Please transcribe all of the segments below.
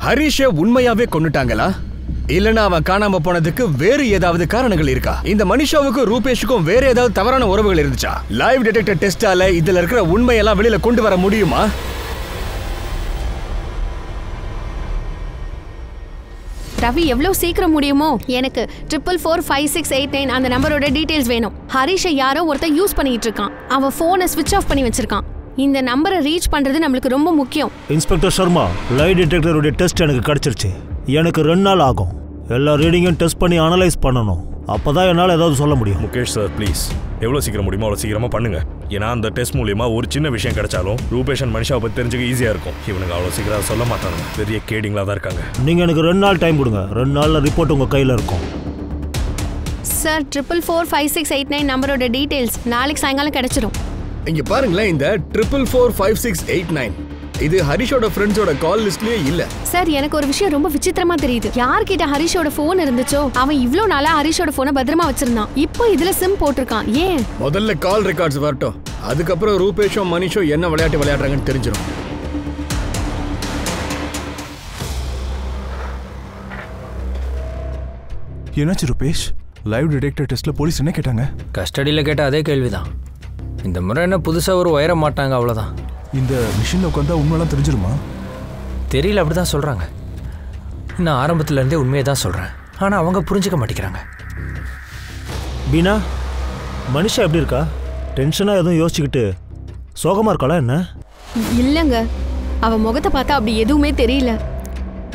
ஹரிஷை உண்மையாவே கொன்னுட்டாங்களா இல்லனா அவன் காணாம போனதுக்கு வேறு ஏதாவது காரணங்கள் இருக்கா? இந்த மனிஷாவுக்கும் ரூபேஷுக்கும் வேற ஏதாவது தவறான உறவுகள் இருந்துச்சா? லைவ் டிடெக்டர் டெஸ்டால இதுல இருக்கிற உண்மையெல்லாம் வெளியில கொண்டு வர முடியுமா? ரவி எவ்வளவு சீக்கிரம் முடியுமோ எனக்கு 444689 அந்த நம்பரோட டீடைல்ஸ் வேணும். ஹரிஷை யாரோ ஒருத்தன் யூஸ் பண்ணிட்டு இருக்கான். அவன் போனை ஸ்விட்ச் ஆஃப் பண்ணி வச்சிருக்கான். இந்த நம்பரை ரீச் பண்றது நம்மளுக்கு ரொம்ப முக்கியம். இன்ஸ்பெக்டர் சர்மா, லைவ் டிடெக்டரோட டெஸ்ட் எனக்கு கிடைச்சிருச்சு. எனக்கு 2 நாள் ஆகும். எல்லா ரீடிங்கும் டெஸ்ட் பண்ணி அனலைஸ் பண்ணணும். அப்பதான் என்னால் ஏதாவது சொல்ல முடியும். முகேஷ் சார் ப்ளீஸ், எவ்வளோ சீக்கிரம் முடியுமோ அவ்வளோ சீக்கிரமாக பண்ணுங்க. ஏன்னா அந்த டெஸ்ட் மூலியமா ஒரு சின்ன விஷயம் கிடைச்சாலும் ரூபேஷன் மனுஷாவை பற்றி தெரிஞ்சுக்க ஈஸியாக இருக்கும். இவனுங்க அவ்வளோ சீக்கிரம் சொல்ல மாட்டானுங்க, பெரிய கேடிங்களாக தான் இருக்காங்க. நீங்கள் எனக்கு 2 நாள் டைம் கொடுங்க. 2 நாளில் ரிப்போர்ட் உங்கள் கையில் இருக்கும். சார் 444689 நம்பரோட டீடைல்ஸ் நாளைக்கு சாயங்காலம் கிடைச்சிரும். இங்க பாருங்களேன், இந்த 444689 இது ஹரிஷோட ஃப்ரெண்ட்ஸோட கால் லிஸ்ட்லயே இல்ல. சார் எனக்கு ஒரு விஷயம் ரொம்ப விசித்திரமா தெரியுது. யார்கிட்ட ஹரிஷோட போன் இருந்துச்சோ அவன் இவ்ளோ நாளா ஹரிஷோட போனை பத்திரமா வச்சிருந்தான். இப்போ இதுல சிம் போட்டிருக்கான். ஏன்? முதல்ல கால் ரெக்கார்ட்ஸ் வரட்டும், அதுக்கப்புறம் ரூபேஷும் மனிஷும் என்ன விளையாட்டு விளையாடுறாங்கன்னு தெரிஞ்சிடும். என்னாச்சு ரூபேஷ்? லைவ் டிடெக்டர் டெஸ்ட்ல போலீஸ் என்ன கேட்டாங்க? கஸ்டடியில் கேட்ட அதே கேள்விதான். இந்த முறை என்ன புதுசாக ஒரு உயர மாட்டாங்க, அவ்வளோதான். இந்த மிஷினில் உட்காந்தா உண்மையெல்லாம் தெரிஞ்சிருமா? தெரியல, அப்படி தான் சொல்கிறாங்க. நான் ஆரம்பத்துலேருந்தே உண்மையை தான் சொல்கிறேன், ஆனால் அவங்க புரிஞ்சிக்க மாட்டேங்கிறாங்க. பீனா, மனுஷா எப்படி இருக்கா? டென்ஷனாக எதுவும் யோசிச்சுக்கிட்டு சோகமாக இருக்காளா என்ன? இல்லைங்க, அவள் முகத்தை பார்த்தா அப்படி எதுவுமே தெரியல.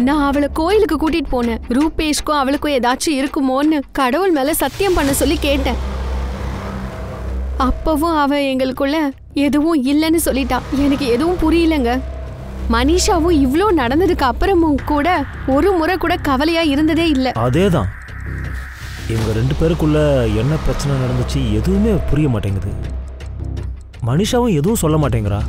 நான் அவளை கோயிலுக்கு கூட்டிட்டு போனேன். ரூபேஷ்க்கும் அவளுக்கும் ஏதாச்சும் இருக்குமோன்னு கடவுள் மேல சத்தியம் பண்ண சொல்லி கேட்டேன். அப்பவும் அவ எங்களுக்குள்ள எதுவும் இல்லைன்னு சொல்லிட்டா. எனக்கு எதுவும் புரியலங்க. மனிஷாவும் இவ்ளோ நடந்ததுக்கு அப்புறமும் கூட ஒரு முறை கூட கவலையா இருந்ததே இல்லை. அதேதான், இவங்க 2 பேருக்குள்ள என்ன பிரச்சனை நடந்துச்சு எதுவுமே புரிய மாட்டேங்குது. மனிஷாவும் எதுவும் சொல்ல மாட்டேங்கிறா.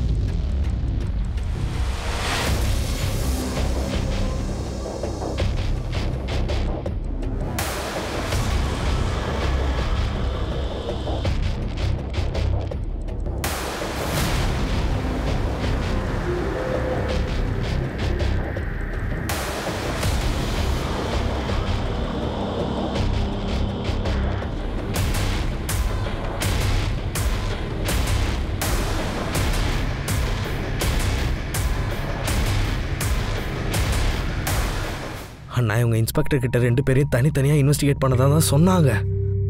அண்ணா, இவங்க இன்ஸ்பெக்டர் கிட்ட 2 பேரையும் தனித்தனியாக இன்வெஸ்டிகேட் பண்ணதான் தான் சொன்னாங்க.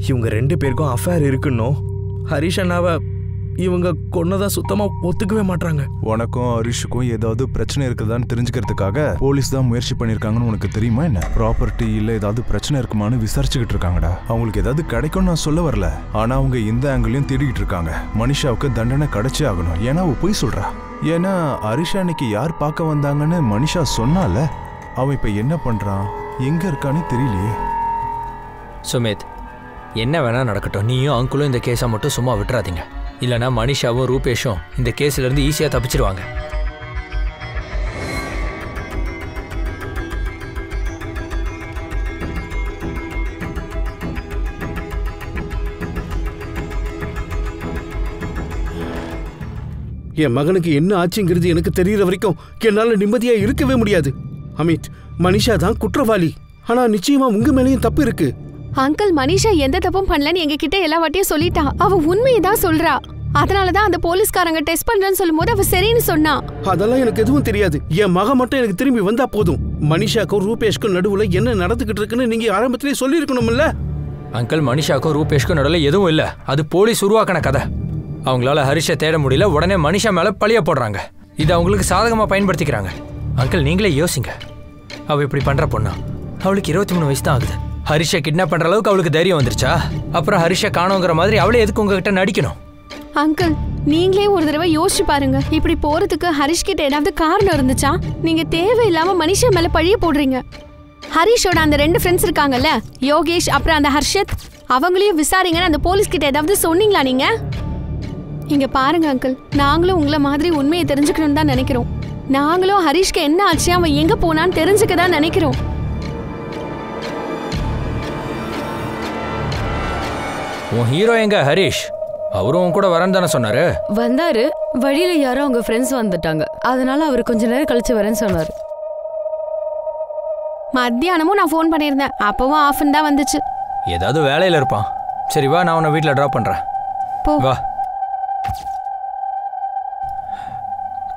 இவங்க 2 பேருக்கும் அஃபேர் இருக்குன்னோ ஹரிஷ் அண்ணாவை இவங்க கொன்னதா சுத்தமாக ஒத்துக்கவே மாட்டாங்க. உனக்கும் ஹரிஷுக்கும் ஏதாவது பிரச்சனை இருக்குதான்னு தெரிஞ்சுக்கிறதுக்காக போலீஸ் தான் முயற்சி பண்ணியிருக்காங்கன்னு உனக்கு தெரியுமா என்ன? ப்ராப்பர்ட்டி இல்லை ஏதாவது பிரச்சனை இருக்குமான்னு விசாரிச்சுக்கிட்டு இருக்காங்கடா. அவங்களுக்கு ஏதாவது கிடைக்கும் நான் சொல்ல வரல, ஆனால் அவங்க இந்த ஆங்கிளையும் தேடிக்கிட்டு இருக்காங்க. மனிஷாவுக்கு தண்டனை கிடைச்சே ஆகணும். ஏன்னா அவ போய் சொல்றா. ஏன்னா ஹரிஷா அன்னைக்கு யார் பார்க்க வந்தாங்கன்னு மனிஷா சொன்னால, அவன் இப்ப என்ன பண்றான், எங்க இருக்கான்னு தெரியலையே. சுமித், என்ன வேணா நடக்கட்டும், நீயும் அங்குளும் இந்த கேஸை மட்டும் சும்மா விட்டுறாதீங்க. இல்லைனா மனிஷாவும் ரூபேஷும் இந்த கேஸ்ல இருந்து ஈஸியா தப்பிச்சிருவாங்க. என் மகனுக்கு என்ன ஆச்சுங்கிறது எனக்கு தெரியற வரைக்கும் என்னால நிம்மதியா இருக்கவே முடியாது. அமித், மனிஷா தான் குற்றவாளி. ஆனா நிச்சயமா உங்க மேலேயும் தப்பு இருக்கு. அங்கிள், மனிஷா எந்த தப்பும் பண்ணலன்னு எங்க கிட்ட எல்லா வாட்டியும் சொல்லிட்டா. அவ உண்மையை தான் சொல்றா. அதனாலதான் அந்த போலீஸ்காரங்க டெஸ்ட் பண்றேன்னு சொல்லும் போது அவ சரின்னு சொன்னா. அதெல்லாம் எனக்கு எதுவும் தெரியாது. என் மகன் மட்டும் எனக்கு திரும்பி வந்தா போதும். மனிஷாக்கும் ரூபேஷ்க்கும் நடுவுல என்ன நடந்துகிட்டு இருக்குன்னு நீங்க ஆரம்பத்திலேயே சொல்லி இருக்கணும்ல. அங்கிள், மனிஷாக்கும் ரூபேஷ்க்கும் நடுவில் எதுவும் இல்ல. அது போலீஸ் உருவாக்கின கதை. அவங்களால ஹரிஷை தேட முடியல, உடனே மனிஷா மேல பழிய போடுறாங்க. இது அவங்களுக்கு சாதகமா பயன்படுத்திக்கிறாங்க. அங்கிள், நீங்களே யோசிங்க. அவ இப்படி பண்ற பொண்ணா? அவளுக்கு 23 வயசு தான் ஆகுது. ஹரிஷை கிட்னாப் பண்ற அளவுக்கு அவளுக்கு தைரியம் வந்துருச்சா? அப்புறம் ஹரிஷை காணோங்கிற மாதிரி அவளே எதுக்கு உங்ககிட்ட நடிக்கணும்? அங்கிள், நீங்களே ஒரு தடவை யோசிச்சு பாருங்க. இப்படி போறதுக்கு ஹரிஷ் கிட்ட ஏதாவது காரணம் இருந்துச்சா? நீங்க தேவையில்லாம மனிஷா மேல பழிய போடுறீங்க. ஹரிஷோட அந்த 2 ஃப்ரெண்ட்ஸ் இருக்காங்கல்ல, யோகேஷ் அப்புறம் அந்த ஹர்ஷத், அவங்களையும் விசாரிங்கன்னு அந்த போலீஸ் கிட்ட ஏதாவது சொன்னீங்களா நீங்க? இங்க பாருங்க அங்கிள், நாங்களும் உங்களை மாதிரி உண்மையை தெரிஞ்சுக்கணும்னு தான் நினைக்கிறோம். நாங்களும் ஹரிஷ்க்கு என்ன ஆச்சு, அவன் எங்க போனான்னு தெரிஞ்சுக்க தான் நினைக்கிறோம். உன் ஹீரோ எங்க ஹரிஷ்? அவரும் கூட வரேன்னு தானே சொன்னாரு. வந்தாரு, வழியில யாரோ அவங்க ஃப்ரெண்ட்ஸ் வந்துட்டாங்க. அதனால அவர் கொஞ்ச நேரம் கழிச்சு வரேன்னு சொன்னாரு. மத்தியானமும் நான் ஃபோன் பண்ணியிருந்தேன், அப்பவும் ஆஃப்னு தான் வந்துச்சு. ஏதாவது வேலையில் இருப்பான். சரி வா, நான் உன்னை வீட்டில் ட்ராப் பண்ணுறேன். போ. வா.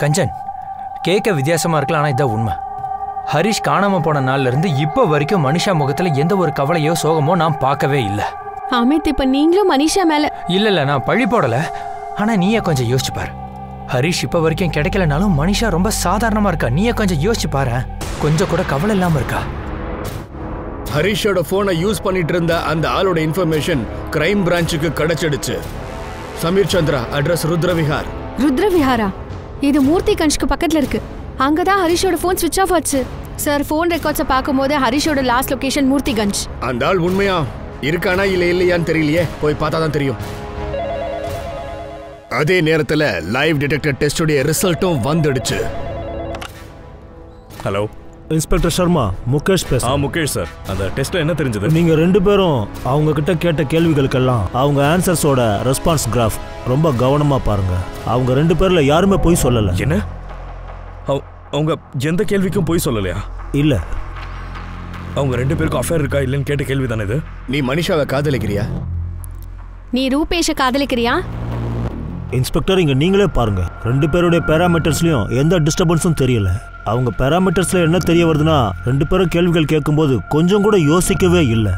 கஞ்சன், கேட்க வித்தியாசமாக இருக்கலாம், ஆனால் இதான் உண்மை. ஹரிஷ் காணாமல் போன நாள்லேருந்து இப்போ வரைக்கும் மனிஷா முகத்தில் எந்த ஒரு கவலையோ சோகமோ நான் பார்க்கவே இல்லை. அமித், இப்போ நீங்களும் மனிஷா மேலே. இல்லை நான் பழி போடலை, ஆனால் நீயே கொஞ்சம் யோசிச்சு பாரு. ஹரிஷ் இப்போ வரைக்கும் கிடைக்கலனாலும் மனிஷா ரொம்ப சாதாரணமாக இருக்கா. நீயே கொஞ்சம் யோசிச்சு பாரு, கொஞ்சம் கூட கவலை இல்லாமல் இருக்கா. ஹரிஷோட போனை யூஸ் பண்ணிட்டு இருந்த அந்த ஆளோட இன்ஃபர்மேஷன் கிரைம் பிரான்ச்சுக்கு கிடைச்சிடுச்சு. சமீர் சந்திரா, அட்ரஸ் ருத்ரவிஹார். ருத்ரவிஹாரா? இது மூர்த்தி கஞ்சுக்கு பக்கத்துல இருக்கு. அங்கதான் ஹரிஷோட போன் ஸ்விட்ச் ஆஃப் ஆச்சு. சார், போன் ரெக்கார்ட்ஸை பார்க்கும்போது ஹரிஷோட லாஸ்ட் லொகேஷன் மூர்த்திகஞ்ச். அந்த ஆள் உண்மையா இருக்கானா இல்லையான்னு தெரியலையே, போய் பார்த்தா தான் தெரியும். அதே நேரத்தில் லைவ் டிடெக்டர் டெஸ்டுடைய ரிசல்ட்டும் வந்துடுச்சு. ஹலோ இன்ஸ்பெக்டர் சர்மா, முகேஷ் பேசுறேன். முகேஷ் சார், அந்த டெஸ்ட்ல என்ன தெரிஞ்சது? நீங்க 2 பேரும் அவங்க கிட்ட கேட்ட கேள்விகளுக்கெல்லாம் அவங்க ஆன்சர்ஸோட ரெஸ்பான்ஸ் கிராஃப் ரொம்ப கவனமா பாருங்க. அவங்க 2 பேர்ல யாருமே போய் சொல்லல. என்ன? அவங்க எந்த கேள்விக்கும் போய் சொல்லலையா? இல்ல. அவங்க 2 பேருக்கும் அஃபேர் இருக்கா இல்லைன்னு கேட்ட கேள்வி தானே இது? நீ மனிஷாவை காதலிக்கிறியா? நீ ரூபேஷை காதலிக்கிறியா? இன்ஸ்பெக்டர், இங்க நீங்களே பாருங்க. 2 பேருடைய பேராமீட்டர்ஸ்லயும் எந்த டிஸ்டர்பன்ஸும் தெரியல. அவங்க பேராமீட்டர்ஸ்ல என்ன தெரிய வருதுன்னா, 2 பேரும் கேள்விகள் கேட்கும்போது கொஞ்சம் கூட யோசிக்கவே இல்லை.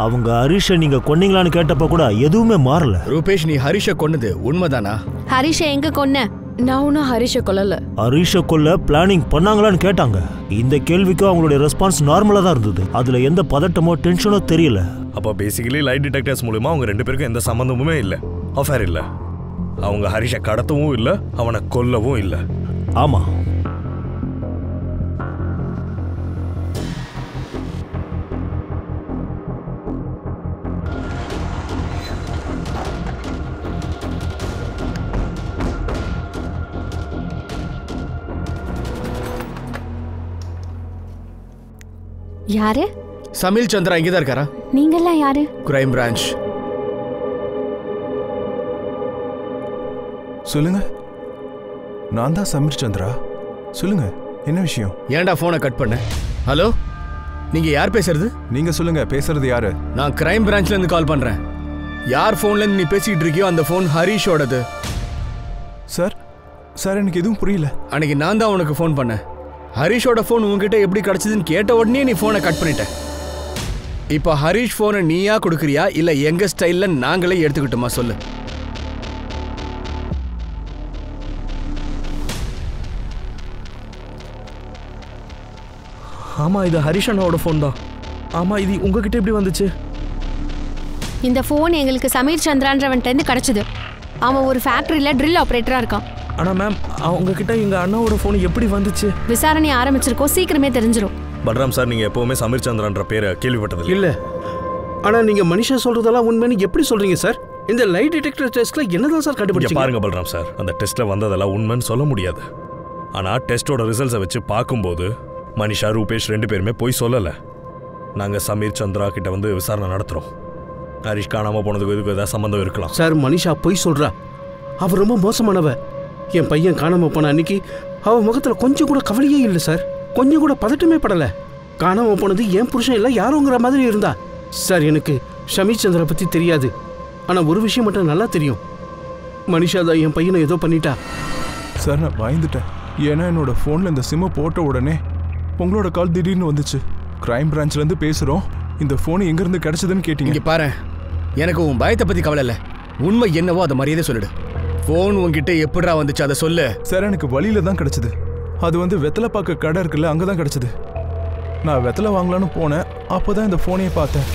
அவங்க ஹரிஷை நீங்க கொன்னீங்களான்னு கேட்டப்ப கூட எதுவுமே மாறல. ரூபேஷ், நீ ஹரிஷை கொன்னது உண்மைதானா? ஹரிஷை எங்க கொன்ன? நான் ஒன்னும் ஹரிஷை கொல்லல. ஹரிஷை கொல்ல பிளானிங் பண்ணாங்களான்னு கேட்டாங்க. இந்த கேள்விக்கு அவங்களுடைய ரெஸ்பான்ஸ் நார்மலா தான் இருந்தது. அதுல எந்த பதட்டமோ டென்ஷனோ தெரியல. அப்போ பேசிக்கலி லைட் டிடெக்டர்ஸ் மூலமா அவங்க 2 பேருக்கும் எந்த சம்பந்தமுமே இல்லை, அஃபேர் இல்லை. அவங்க ஹரிஷை கடத்தவும் இல்லை, அவனை கொல்லவும் இல்லை. ஆமா. யாரு? சமீர் சந்திரா இங்கதான் இருக்காரா? நீங்கெல்லாம் யாரு? Crime branch. சொல்லுங்க. நான் தான் சமீர் சந்திரா. சொல்லுங்க, என்ன விஷயம்? ஏன்டா போனை கட் பண்ண? ஹலோ, நீங்க யார் பேசுறது? நீங்க சொல்லுங்க, பேசுறது யாரு? நான் கிரைம் பிரான்ச்ல இருந்து கால் பண்றேன். யார் போன்ல இருந்து நீ பேசிட்டு இருக்கியோ அந்த போன் ஹரிஷோடது. சார், சார் எனக்கு எதுவும் புரியல. அன்னைக்கு நான் தான் உனக்கு ஃபோன் பண்ணேன். ஹரிஷோட ஃபோன் உங்ககிட்ட எப்படி கிடைச்சதுன்னு கேட்ட உடனே நீ ஃபோனை கட் பண்ணிட்ட. இப்போ ஹரிஷ் ஃபோனை நீயா கொடுக்குறியா இல்லை எங்க ஸ்டைல்ல நாங்களே எடுத்துக்கிட்டோமா சொல்லு. ஆமா, இது ஹரிஷ் அண்ணாவோட ஃபோன் தான். ஆமா, இது உங்ககிட்ட எப்படி வந்துச்சு? இந்த ஃபோன் எங்களுக்கு சமீர் சந்திரான்றவன்ட்ட இருந்து கிடைச்சது. அவன் ஒரு ஃபேக்டரியில ட்ரில் ஆபரேட்டரா இருக்கான். ஆனா மேம், அவங்க கிட்ட எங்க அண்ணாவோட ஃபோன் எப்படி வந்துச்சு? விசாரணை ஆரம்பிச்சிருக்கோம், சீக்கிரமே தெரிஞ்சிடும். பல்ராம் சார், நீங்க எப்பவுமே சமீர் சந்திரன்ற பேரை கேள்விப்பட்டது இல்ல. ஆனா நீங்க மனிஷா சொல்றதெல்லாம் உண்மைன்னு எப்படி சொல்றீங்க சார்? இந்த லைட் டிடெக்டர் டெஸ்ட்ல என்னதான் சார் கண்டுபிடிச்சீங்க? பாருங்க பல்ராம் சார், அந்த டெஸ்ட்ல வந்ததெல்லாம் உண்மைன்னு சொல்ல முடியாது. ஆனா டெஸ்டோட ரிசல்ட்ஸை வச்சு பார்க்கும்போது மனிஷா, ரூபேஷ் 2 பேருமே போய் சொல்லல. நாங்க சமீர் சந்திரா கிட்ட வந்து விசாரணை நடத்துறோம். ஹரிஷ் காணாம போனதுக்கு இதுக்கு ஏதாவது சம்பந்தம் இருக்கலாம். சார், மனிஷா போய் சொல்றா. அவ ரொம்ப மோசமானவ. என் பையன் காணாம போன அன்னைக்கு அவ முகத்துல கொஞ்சம் கூட கவலையே இல்லை சார். கொஞ்சம் கூட பதட்டமே படல. காணாம போனது என் புருஷன் இல்லை யாரோங்கிற மாதிரி இருந்தா. சார், எனக்கு ஷமீர் சந்திரா பத்தி தெரியாது. ஆனா ஒரு விஷயம் மட்டும் நல்லா தெரியும். மனிஷா தான் என் பையனை ஏதோ பண்ணிட்டா. சார், நான் பயந்துட்டேன். ஏன்னா என்னோட ஃபோனில் இந்த சிம்மை போட்ட உடனே உங்களோட கால் திடீர்னு வந்துச்சு. கிரைம் பிரான்ச்லேருந்து பேசுகிறோம். இந்த ஃபோன் எங்கேருந்து கிடைச்சதுன்னு கேட்டீங்க. இங்கே பாரு, எனக்கு உன் பயத்தை பற்றி கவலை இல்லை. உண்மை என்னவோ அதை மரியாதை சொல்லிடு. ஃபோன் உங்ககிட்ட எப்படிடா வந்துச்சு அதை சொல்லு. சார், எனக்கு வழியில தான் கிடைச்சது. அது வந்து வெத்தலை பார்க்க கடை இருக்குல்ல, அங்கே தான் கிடைச்சது. நான் வெத்தலை வாங்கலான்னு போனேன். அப்போ தான் இந்த ஃபோனையே பார்த்தேன்.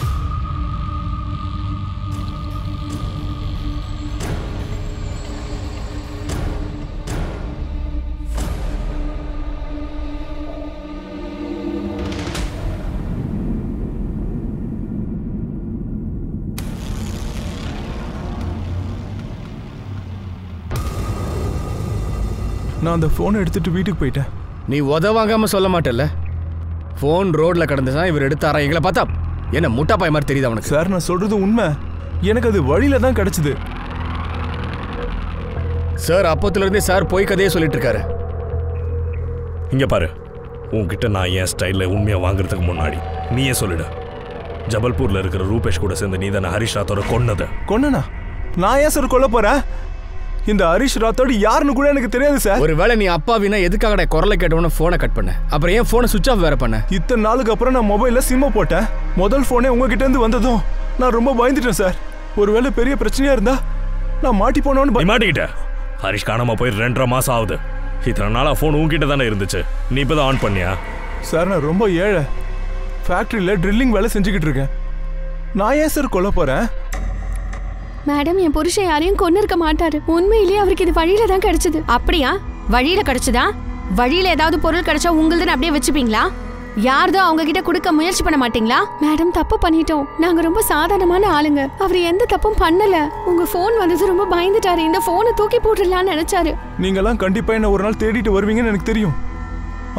நான் அந்த ஃபோனை எடுத்துட்டு வீட்டுக்கு போயிட்டேன். நீ உதவாங்காம சொல்ல மாட்டேல்ல? ஃபோன் ரோட்ல கடந்துதான் இவர் எடுத்தாரா? எங்களை பார்த்தா என்ன முட்டா பாய் மாதிரி தெரியுது அவனுக்கு? சார், நான் சொல்றது உண்மை. எனக்கு அது வழியில தான் கிடைச்சது. சார், அப்பத்துல இருந்தே சார் போய் கதையே சொல்லிட்டு இருக்காரு. இங்க பாரு, உன்கிட்ட நான் என் ஸ்டைலில் உண்மையாக வாங்குறதுக்கு முன்னாடி நீயே சொல்லிடு, ஜபல்பூரில் இருக்கிற ரூபேஷ் கூட சேர்ந்து நீ தானே ஹரிஷ் ராத்தோட கொன்னது? கொன்னனா? நான் ஏன் சார் கொல்ல போறேன்? இந்த ஹரிஷ் ராத்தோடு யாருன்னு கூட எனக்கு தெரியாது சார். ஒருவேளை நீ அப்பாவினா எதுக்காக குரலை கேட்டவன போனை கட் பண்ண? அப்புறம் ஏன் போனை சுவிட்ச் ஆஃப் வேற பண்ண? இத்தனை நாளுக்கு அப்புறம் நான் மொபைலில் சிம்மை போட்டேன். முதல் ஃபோனே உங்ககிட்ட இருந்து வந்ததும் நான் ரொம்ப பயந்துட்டேன் சார். ஒருவேளை பெரிய பிரச்சனையா இருந்தா நான் மாட்டி போனோன்னு மாட்டிக்கிட்ட. ஹரிஷ் காணாம போய் 2.5 மாசம் ஆகுது. இத்தனை நாளா ஃபோன் உங்ககிட்ட தானே இருந்துச்சு, நீ இப்போதான் ஆன் பண்ணியா? சார் நான் ரொம்ப ஏழை, ஃபேக்ட்ரியில் ட்ரில்லிங் வேலை செஞ்சுக்கிட்டு இருக்கேன். நான் ஏன் சார் கொல்ல போறேன்? மேடம், என் புருஷன் யாரையும் கொன்னு இருக்க மாட்டாரு. உண்மையிலேயே அவருக்கு இது வழியில தான் கிடைச்சது. அப்படியா? வழியில கிடைச்சதா? வழியில ஏதாவது பொருள் கிடைச்சா உங்களுதுன்னு அப்படியே வச்சுப்பீங்களா? யார்தோ அவங்க கிட்ட கொடுக்க முயற்சி பண்ண மாட்டீங்களா? மேடம், தப்பு பண்ணிட்டோம். நாங்க ரொம்ப சாதாரணமான ஆளுங்க. அவர் எந்த தப்பும் பண்ணல. உங்க போன் வந்தது ரொம்ப பயந்துட்டாரு. இந்த போனை தூக்கி போட்டுடலாம்னு நினைச்சாரு. நீங்கெல்லாம் கண்டிப்பா என்ன ஒரு நாள் தேடிட்டு வருவீங்கன்னு எனக்கு தெரியும்.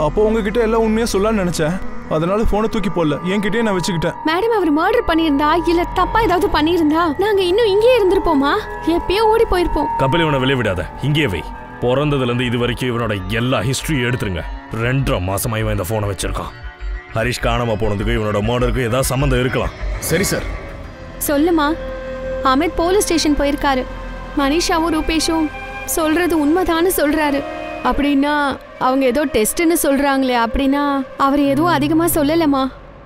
அப்போ உங்ககிட்ட எல்லாம் உண்மையா சொல்லலாம்னு நினைச்சேன். அதனால போனை தூக்கி போடல, என்கிட்டயே நான் வச்சுக்கிட்டேன். மேடம், அவர் மர்டர் பண்ணியிருந்தா இல்ல தப்பா ஏதாவது பண்ணியிருந்தா நாங்க இன்னும் இங்கே இருந்திருப்போமா? எப்பயோ ஓடி போயிருப்போம். கபில், இவனை வெளியே விடாத, இங்கே வை. பிறந்ததுல இருந்து இது வரைக்கும் இவனோட எல்லா ஹிஸ்டரியும் எடுத்துருங்க. 2.5 மாசமா இவன் இந்த போனை வச்சிருக்கான். ஹரிஷ் காணாம போனதுக்கு இவனோட மர்டருக்கு ஏதாவது சம்மந்தம் இருக்கலாம். சரி சார், சொல்லுமா. அமித் போலீஸ் ஸ்டேஷன் போயிருக்காரு. மனிஷாவும் ரூபேஷும் சொல்றது உண்மைதான்னு சொல்றாரு. அப்படின்னா அவங்க ஏதோ டெஸ்ட்னு சொல்றாங்களே, அப்படின்னா அவர் எதுவும் அதிகமா சொல்லலமா.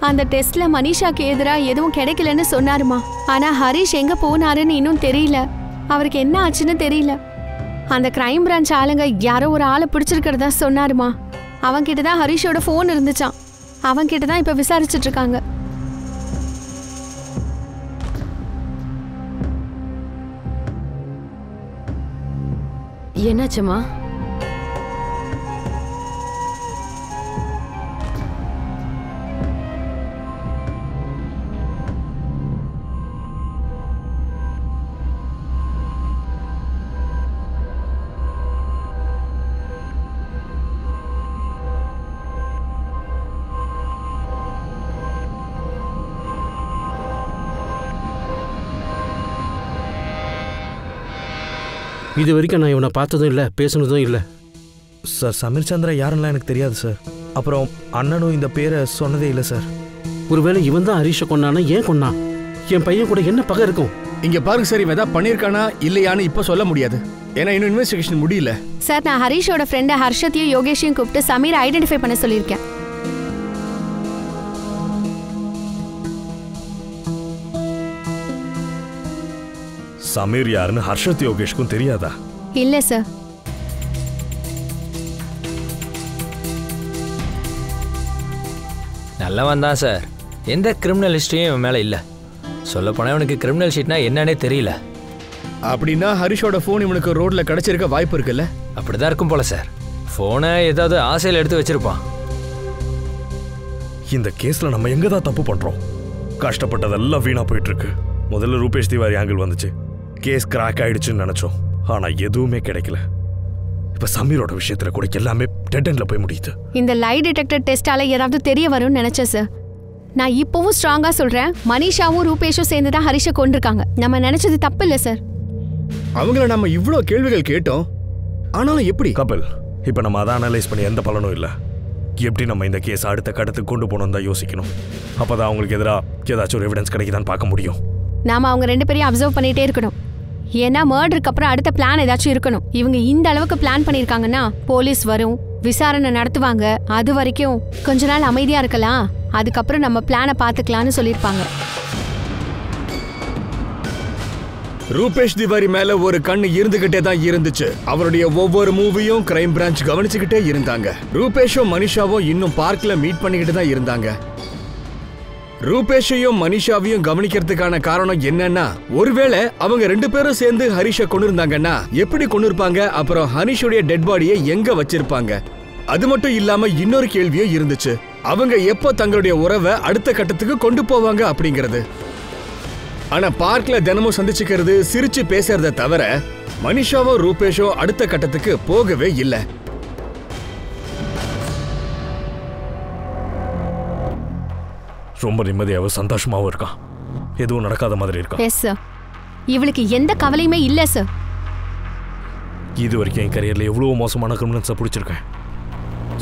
அந்த டெஸ்ட்ல மனிஷாக்கு எதிராக எதுவும் கிடைக்கலன்னு சொன்னாருமா. ஆனா ஹரிஷ் எங்க போனாருன்னு இன்னும் தெரியல. அவருக்கு என்ன ஆச்சுன்னு தெரியல. அந்த கிரைம் பிரான்ச் ஆளுங்க யாரோ ஒரு ஆளை பிடிச்சிருக்கிறதா சொன்னாருமா. அவன்கிட்ட தான் ஹரிஷோட ஃபோன் இருந்துச்சான். அவன்கிட்ட தான் இப்ப விசாரிச்சுட்டு இருக்காங்க. என்னாச்சுமா? இது வரைக்கும் நான் இவனை பார்த்ததும் இல்லை, பேசுனதும் இல்லை. சார், சமீர் சந்திரா யாருன்னா எனக்கு தெரியாது சார். அப்புறம் அண்ணனும் இந்த பேரை சொன்னதே இல்லை சார். ஒருவேளை இவன் தான் ஹரிஷை கொன்னானா? ஏன் கொன்னான்? என் பையன் கூட என்ன பகை இருக்கும்? இங்க பாருங்க சார், இவன் ஏதாவது பண்ணியிருக்கானா இல்லையான்னு இப்போ சொல்ல முடியாது. ஏன்னா இன்னும் இன்வெஸ்டிகேஷன் முடியல. சார், நான் ஹரிஷோட ஃப்ரெண்டை ஹர்ஷத்தையும் யோகேஷையும் கூப்பிட்டு சமீரை ஐடென்டிஃபை பண்ண சொல்லியிருக்கேன். சமீர் யாருன்னு ஹர்ஷத் யோகேஷ்க்கும் தெரியாதா? இல்ல சார். நல்லவன் தான் சார். எந்த கிரிமினல் ஹிஸ்ட்ரியும் இவன் மேலே இல்லை. சொல்லப்போனால் இவனுக்கு கிரிமினல் ஷீட்னா என்னன்னே தெரியல. அப்படின்னா ஹரிஷோட ஃபோன் இவனுக்கு ரோட்ல கிடைச்சிருக்க வாய்ப்பு இருக்குல்ல? அப்படிதான் இருக்கும் போல சார். ஃபோனை ஏதாவது ஆசையில் எடுத்து வச்சிருப்பான். இந்த கேஸ்ல நம்ம எங்க தான் தப்பு பண்றோம்? கஷ்டப்பட்டதெல்லாம் வீணா போயிட்டு இருக்கு. முதல்ல ரூபேஷ் திவாரி ஆங்கிள் வந்துச்சு, கேஸ் கிராக் ஆயிடுச்சுன்னு நினைச்சோம். ஆனா எதுவுமே கிடைக்கல. இப்ப சமீரோட விஷயத்துல கூட எல்லாமே டெட் எண்ட்ல போய் முடியுது. இந்த லை டிடெக்டர் டெஸ்டால ஏதாவது தெரிய வரும்னு நினைச்சேன் சார். நான் இப்பவும் ஸ்ட்ராங்கா சொல்றேன், மனிஷாவும் ரூபேஷும் சேர்ந்து தான் ஹரிஷை கொண்டிருக்காங்க. நம்ம நினைச்சது தப்பு இல்லை சார். அவங்கள நம்ம இவ்வளோ கேள்விகள் கேட்டோம், ஆனாலும் எப்படி? கபில், இப்ப நம்ம அதை அனலைஸ் பண்ணி எந்த பலனும் இல்லை. எப்படி நம்ம இந்த கேஸ் அடுத்த கட்டத்துக்கு கொண்டு போகணும் தான் யோசிக்கணும். அப்பதான் அவங்களுக்கு எதிராக ஏதாச்சும் ஒரு எவிடன்ஸ் கிடைக்குதான்னு பார்க்க முடியும். நாம அவங்க 2 பேரையும் அப்சர்வ் பண்ணிட்டே இருக்கணும். ஏன்னா மர்டருக்கு அப்புறம் அடுத்த பிளான் ஏதாச்சும் இருக்கணும். இவங்க இந்த அளவுக்கு பிளான் பண்ணியிருக்காங்கன்னா போலீஸ் வரும், விசாரணை நடத்துவாங்க. அது வரைக்கும் கொஞ்ச நாள் அமைதியா இருக்கலாம், அதுக்கப்புறம் நம்ம பிளானை பார்த்துக்கலாம்னு சொல்லியிருப்பாங்க. ரூபேஷ் திவாரி மேல ஒரு கண்ணு இருந்துகிட்டே தான் இருந்துச்சு. அவருடைய ஒவ்வொரு மூவியும் கிரைம் பிரான்ச் கவனிச்சுக்கிட்டே இருந்தாங்க. ரூபேஷும் மனிஷாவும் இன்னும் பார்க்ல மீட் பண்ணிக்கிட்டு தான் இருந்தாங்க. ரூபேஷையும் மனிஷாவையும் கவனிக்கிறதுக்கான காரணம் என்னன்னா, ஒருவேளை அவங்க 2 பேரும் சேர்ந்து ஹரிஷை கொண்டு இருந்தாங்கன்னா எப்படி கொண்டு இருப்பாங்க, அப்புறம் ஹரிஷுடைய டெட் பாடியை எங்க வச்சிருப்பாங்க. அது மட்டும் இல்லாம இன்னொரு கேள்வியும் இருந்துச்சு, அவங்க எப்போ தங்களுடைய உறவை அடுத்த கட்டத்துக்கு கொண்டு போவாங்க அப்படிங்கிறது. ஆனா பார்க்ல தினமும் சந்திச்சுக்கிறது, சிரிச்சு பேசுறத தவிர மனிஷாவோ ரூபேஷோ அடுத்த கட்டத்துக்கு போகவே இல்லை. ரொம்ப நிம்மதியாகவும் சந்தோஷமாகவும் இருக்கான். எதுவும் நடக்காத மாதிரி இருக்கான். Yes sir. இவளுக்கு எந்த கவலையுமே இல்ல சார். இது வரைக்கும் என் கரியர்ல எவ்வளவு மோசமான கிரிமினல்ஸை பிடிச்சிருக்கேன்.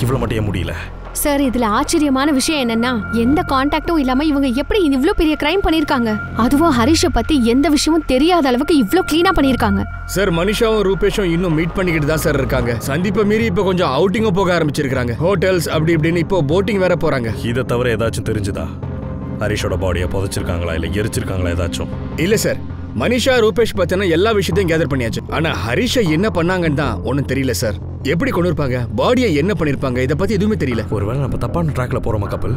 இவ்வளவு மட்டும் ஏன் முடியல? சார் இதுல ஆச்சரியமான விஷயம் என்னன்னா எந்த கான்டாக்டும் இல்லாம இவங்க எப்படி இவ்ளோ பெரிய கிரைம் பண்ணிருக்காங்க. அதுவும் ஹரிஷ பத்தி எந்த விஷயமும் தெரியாத அளவுக்கு இவ்ளோ கிளீனா பண்ணிருக்காங்க. சார் மனிஷாவும் ரூபேஷும் இன்னும் மீட் பண்ணிக்கிட்டு தான் சார் இருக்காங்க. சந்திப்பை மீறி இப்ப கொஞ்சம் அவுட்டிங்கும் போக ஆரம்பிச்சிருக்காங்க. ஹோட்டல்ஸ் அப்படி இப்படின்னு இப்போ போட்டிங் வேற போறாங்க. இதை தவிர ஏதாச்சும் தெரிஞ்சுதா? ஹரிஷோட பாடியை புதைச்சிருக்காங்களா இல்ல எரிச்சிருக்காங்களா ஏதாச்சும்? இல்ல சார், மனிஷா ரூபேஷ் பத்தின எல்லா விஷயத்தையும் கேதர் பண்ணியாச்சு. ஆனா ஹரிஷ என்ன பண்ணாங்கன்னு தான் ஒன்னும் தெரியல சார். எப்படி கொண்டு இருப்பாங்க, பாடியை என்ன பண்ணிருப்பாங்க, இதை பத்தி எதுவுமே தெரியல. ஒருவேளை நம்ம தப்பான ட்ராக்ல போறோமா கப்பல்?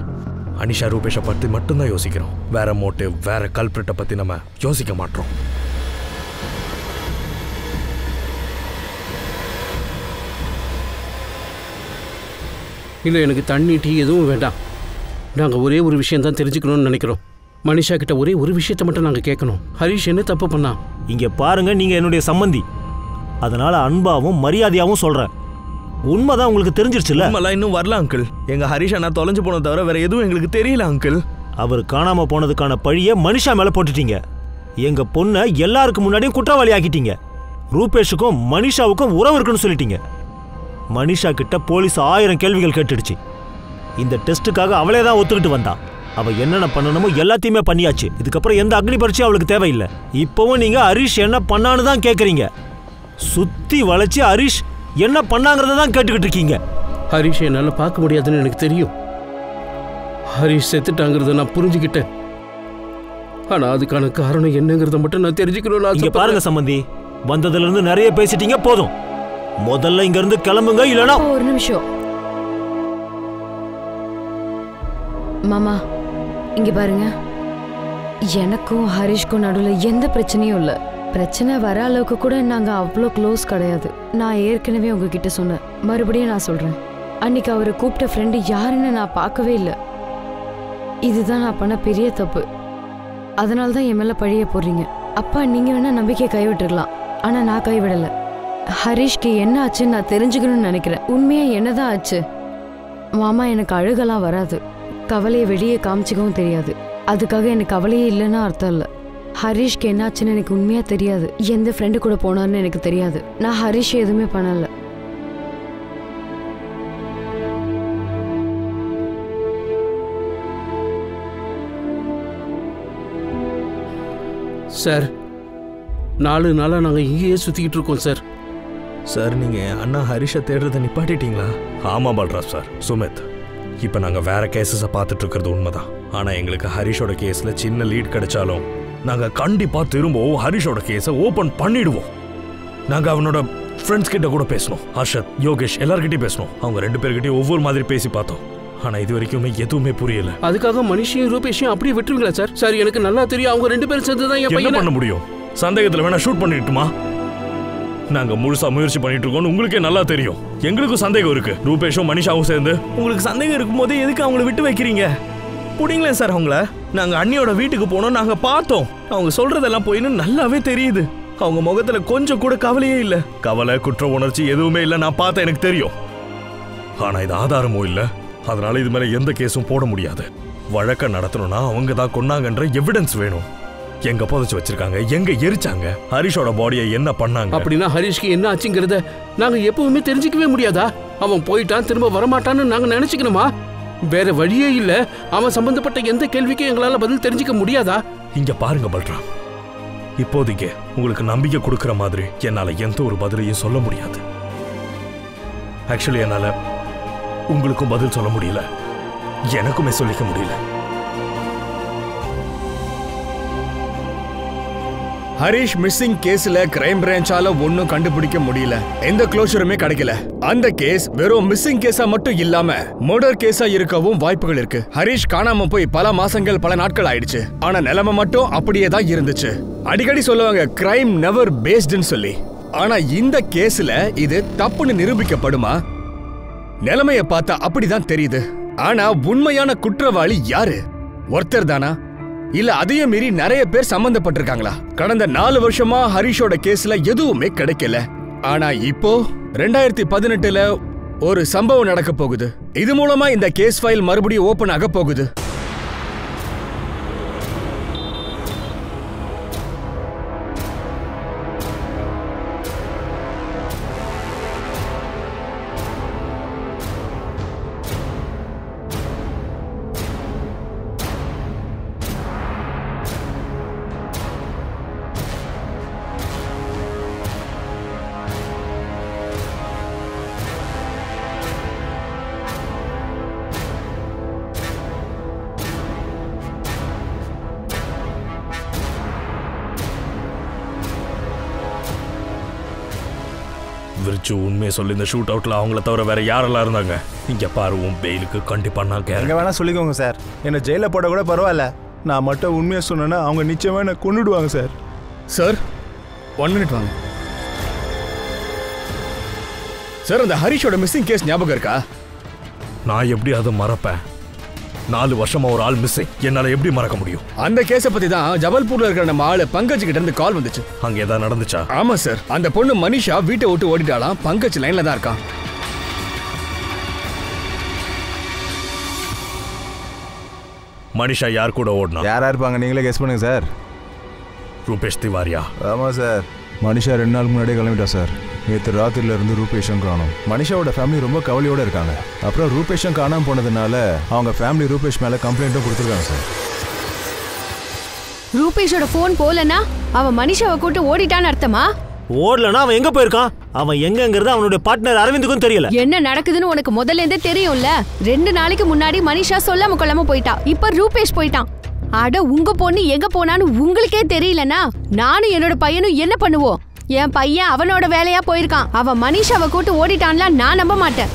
அனிஷா ரூபேஷை பத்தி மட்டும்தான் யோசிக்கிறோம். வேற மோட்டிவ், வேற கல்பிரிட்டை பத்தி நம்ம யோசிக்க மாட்டோம். இல்லை, எனக்கு தண்ணி டீ எதுவும் வேண்டாம். நாங்கள் ஒரே ஒரு விஷயம் தான் தெரிஞ்சுக்கணும்னு நினைக்கிறோம். மனிஷா கிட்ட ஒரே ஒரு விஷயத்தை மட்டும் நாங்கள் கேட்கணும். ஹரிஷ் என்ன தப்பு பண்ணா? இங்க பாருங்க, நீங்க என்னுடைய சம்பந்தி, அதனால அன்பாவும் மரியாதையாவும் சொல்றேன். உண்மைதான் உங்களுக்கு தெரிஞ்சிருச்சுல்ல? உண்மைலாம் இன்னும் வரல அங்கிள். எங்க ஹரிஷ் அண்ணா தொலைஞ்சு போனதை தவிர வேற எதுவும் எங்களுக்கு தெரியல அங்கிள். அவர் காணாம போனதுக்கான பழியை மனிஷா மேல போட்டுட்டீங்க. எங்க பொண்ணை எல்லாருக்கு முன்னாடியும் குற்றவாளி ஆக்கிட்டீங்க. ரூபேஷுக்கும் மனிஷாவுக்கும் உறவு இருக்குன்னு சொல்லிட்டீங்க. மனிஷா கிட்ட போலீஸ் 1000 கேள்விகள் கேட்டுடுச்சு. இந்த டெஸ்ட்டுக்காக அவளே தான் ஒத்துக்கிட்டு வந்தா. அவ என்னென்ன பண்ணணுமோ எல்லாத்தையுமே பண்ணியாச்சு. இதுக்கப்புறம் எந்த அக்னி பரீட்சையும் அவளுக்கு தேவையில்லை. இப்பவும் நீங்க ஹரிஷ் என்ன பண்ணான்னு தான் கேட்குறீங்க. சுத்தி வளைச்சு ஹரிஷ் என்ன பண்ணாங்கிறத தான் கேட்டுக்கிட்டு இருக்கீங்க. ஹரிஷ் என்னால் பார்க்க முடியாதுன்னு எனக்கு தெரியும். ஹரிஷ் செத்துட்டாங்கிறத நான் புரிஞ்சுக்கிட்டேன். ஆனா அதுக்கான காரணம் என்னங்கிறத மட்டும் நான் தெரிஞ்சுக்கணும். இங்க பாருங்க சம்பந்தி, வந்ததுல இருந்து நிறைய பேசிட்டீங்க, போதும். முதல்ல இங்க இருந்து கிளம்புங்க, இல்லனா. ஒரு நிமிஷம் மாமா, இங்க பாருங்க. எனக்கும் ஹரிஷ்க்கும் நடுவில் எந்த பிரச்சனையும் இல்லை. பிரச்சனை வர அளவுக்கு கூட நாங்க அவ்வளோ க்ளோஸ் கிடையாது. நான் ஏற்கனவே உங்ககிட்ட சொன்னேன், மறுபடியும் நான் சொல்றேன். அன்னைக்கு அவரை கூப்பிட்ட ஃப்ரெண்டு யாருன்னு நான் பார்க்கவே இல்லை. இதுதான் நான் பண்ண பெரிய தப்பு. அதனால தான் என் மேல பழிய போடுறீங்க. அப்பா, நீங்க வேணா நம்பிக்கையை கைவிட்டுருக்கலாம், ஆனா நான் கைவிடலை. ஹரிஷ்க்கு என்ன ஆச்சுன்னு நான் தெரிஞ்சுக்கணும்னு நினைக்கிறேன். உண்மையா என்னதான் ஆச்சு மாமா? எனக்கு அழுகலாம் வராது, கவலையை வெளியே காமிச்சிக்கவும் தெரியாது. அதுக்காக எனக்கு கவலையே இல்லைன்னா அர்த்தம் இல்லை. ஹரிஷ்க்கு என்னாச்சுன்னு எனக்கு உண்மையா தெரியாது. எந்த ஃப்ரெண்டு கூட போனான்னு எனக்கு தெரியாது. நான் ஹரிஷ் எதுவுமே பண்ணல. சார், 4 நாளாக நாங்கள் இங்கேயே சுற்றிக்கிட்டு இருக்கோம் சார். சார், நீங்க அண்ணா ஹரிஷை தேடுறதை நிப்பாட்டிட்டீங்களா? ஆமா பல்ராஜ் சார், சுமித், இப்போ நாங்கள் வேற கேசஸை பார்த்துட்டு இருக்கிறது உண்மைதான். ஆனால் எங்களுக்கு ஹரிஷோட கேஸில் சின்ன லீட் கிடைச்சாலும் நாங்கள் கண்டிப்பாக திரும்பவும் ஹரிஷோட கேஸை ஓப்பன் பண்ணிடுவோம். நாங்கள் அவனோட ஃப்ரெண்ட்ஸ் கிட்ட கூட பேசணும். ஹர்ஷத், யோகேஷ் எல்லார்கிட்டையும் பேசணும். அவங்க 2 பேர்கிட்டையும் ஒவ்வொரு மாதிரி பேசி பார்த்தோம். ஆனால் இது வரைக்குமே எதுவுமே புரியல. அதுக்காக மனுஷையும் ரூபேஷையும் அப்படியே விட்டுருவீங்களா சார்? சார், எனக்கு நல்லா தெரியும் அவங்க 2 பேரும் சேர்ந்து தான் என் என்ன பையனை பண்ண முடியும்? சந்தேகத்தில் வேணா ஷூட் பண்ணிட்டுமா? நாங்க முழுசா முயற்சி பண்ணிட்டு இருக்கோம்னு உங்களுக்கே நல்லா தெரியும். எங்களுக்கும் சந்தேகம் இருக்கு. ரூபேஷும் மனிஷாவும் சேர்ந்து. உங்களுக்கு சந்தேகம் இருக்கும்போது எதுக்கு அவங்கள விட்டு வைக்கிறீங்க? புடிங்களேன் சார் அவங்கள. நாங்க அண்ணியோட வீட்டுக்கு போனோம், நாங்க பார்த்தோம். அவங்க சொல்றதெல்லாம் போயின்னு நல்லாவே தெரியுது. அவங்க முகத்துல கொஞ்சம் கூட கவலையே இல்ல. கவலை, குற்ற உணர்ச்சி எதுவுமே இல்லை. நான் பார்த்தேன், எனக்கு தெரியும். ஆனா இது ஆதாரமும் இல்லை. அதனால இது மேல எந்த கேஸும் போட முடியாது. வழக்க நடத்தணும்னா அவங்க தான் கொன்னாங்கன்ற எவிடன்ஸ் வேணும். எங்க புதைச்சு வச்சிருக்காங்க, எங்க எரிச்சாங்க, ஹரிஷோட பாடியை என்ன பண்ணாங்க? அப்படின்னா ஹரிஷ்க்கு என்ன ஆச்சுங்கிறத நாங்க எப்பவுமே தெரிஞ்சுக்கவே முடியாதா? அவன் போயிட்டான், திரும்ப வரமாட்டான்னு நாங்க நினைச்சுக்கணுமா? வேற வழியே இல்ல. அவன் சம்பந்தப்பட்ட எந்த கேள்விக்கும் எங்களால பதில் தெரிஞ்சுக்க முடியாதா? இங்க பாருங்க பல்ராம், இப்போதைக்கு உங்களுக்கு நம்பிக்கை கொடுக்கிற மாதிரி என்னால எந்த ஒரு பதிலையும் சொல்ல முடியாது. ஆக்சுவலி என்னால உங்களுக்கும் பதில் சொல்ல முடியல, எனக்குமே சொல்லிக்க முடியல. ஹரிஷ் மிஸ்ஸிங் கேஸ்ல கிரைம் பிரான்ச்சால ஒன்னும் கண்டுபிடிக்க முடியல. எந்த க்ளோஷருமே கிடைக்கல. அந்த கேஸ் வெறும் மிஸ்ஸிங் கேஸா மட்டும் இல்லாம மர்டர் கேஸா இருக்கவும் வாய்ப்புகள் இருக்கு. ஹரிஷ் காணாம போய் பல மாசங்கள், பல நாட்கள் ஆயிடுச்சு. ஆனா நிலைமை மட்டும் அப்படியே தான் இருந்துச்சு. அடிக்கடி சொல்லுவாங்க கிரைம் நெவர் பேஸ்ட்னு சொல்லி. ஆனா இந்த கேஸ்ல இது தப்புன்னு நிரூபிக்கப்படுமா? நிலைமைய பார்த்தா அப்படிதான் தெரியுது. ஆனா உண்மையான குற்றவாளி யாரு? ஒருத்தர் தானா? இல்ல அதையும் மீறி நிறைய பேர் சம்பந்தப்பட்டிருக்காங்களா? கடந்த 4 வருஷமா ஹரிஷோட கேஸ்ல எதுவுமே கிடைக்கல. ஆனா இப்போ 2018ல ஒரு சம்பவம் நடக்க போகுது. இது மூலமா இந்த கேஸ் ஃபைல் மறுபடியும் ஓபன் ஆக போகுது. விரிச்சு உண்மையை சொல்லி இந்த ஷூட் அவுட்ல அவங்கள தவிர வேற யாரெல்லாம் இருந்தாங்க? இங்க பாரு, உன் பெயிலுக்கு கண்டிப்பா நான் எங்க வேணா சொல்லிக்கோங்க சார். என்ன ஜெயில போட கூட பரவாயில்ல. நான் மட்டும் உண்மையை சொன்னேன்னா அவங்க நிச்சயமா என்ன கொன்னுடுவாங்க சார். சார் 1 minute வாங்க சார். அந்த ஹரிஷோட மிஸ்ஸிங் கேஸ் ஞாபகம் இருக்கா? நான் எப்படி அதை மறப்பேன்? 4 வருஷமா ஒரு ஆள் மிஸ்ஸிங், என்னால எப்படி மறக்க முடியும்? அந்த கேஸை பத்தி தான் ஜபல்பூர்ல இருக்கிற நம்ம ஆளு பங்கஜ் கிட்ட இருந்து கால் வந்துச்சு. அங்க ஏதாவது நடந்துச்சா? ஆமா சார். அந்த பொண்ணு மனிஷா வீட்டை விட்டு ஓடிட்டாலாம். பங்கஜ் லைன்ல தான் இருக்கான். மனிஷா யார் கூட ஓடினா? யாரா இருப்பாங்க? நீங்களே கெஸ் பண்ணுங்க சார். ரூபேஷ் திவாரியா? ஆமா சார். மனிஷா 2 நாள் முன்னாடியே கிளம்பிட்டா சார். நேற்று ராத்திரில இருந்து ரூபேஷும் காணும். மனிஷாவோட ஃபேமிலி ரொம்ப கவலையோட இருக்காங்க. அப்புறம் ரூபேஷும் காணாம போனதுனால அவங்க ஃபேமிலி ரூபேஷ் மேல கம்ப்ளைண்ட்டும் கொடுத்துருக்காங்க சார். ரூபேஷோட போன் போலனா அவன் மனிஷாவை கூட்டு ஓடிட்டான்னு அர்த்தமா? ஓடலனா அவன் எங்க போயிருக்கான்? அவன் எங்கங்கிறது அவனுடைய பார்ட்னர் அரவிந்துக்கும் தெரியல. என்ன நடக்குதுன்னு உனக்கு முதல்ல இருந்தே தெரியும்ல. 2 நாளைக்கு முன்னாடி மனிஷா சொல்லாம கொள்ளாம போயிட்டா. இப்ப ரூபேஷ் போயிட்டான். அட, உங்க பொண்ணு எங்க போனான்னு உங்களுக்கே தெரியலனா நானும் என்னோட பையனும் என்ன பண்ணுவோம்? என் பையன் அவனோட வேலையா போயிருக்கான். அவன் மனிஷாவை கூட்டு ஓடிட்டான்ல, நான் நம்ப மாட்டேன்.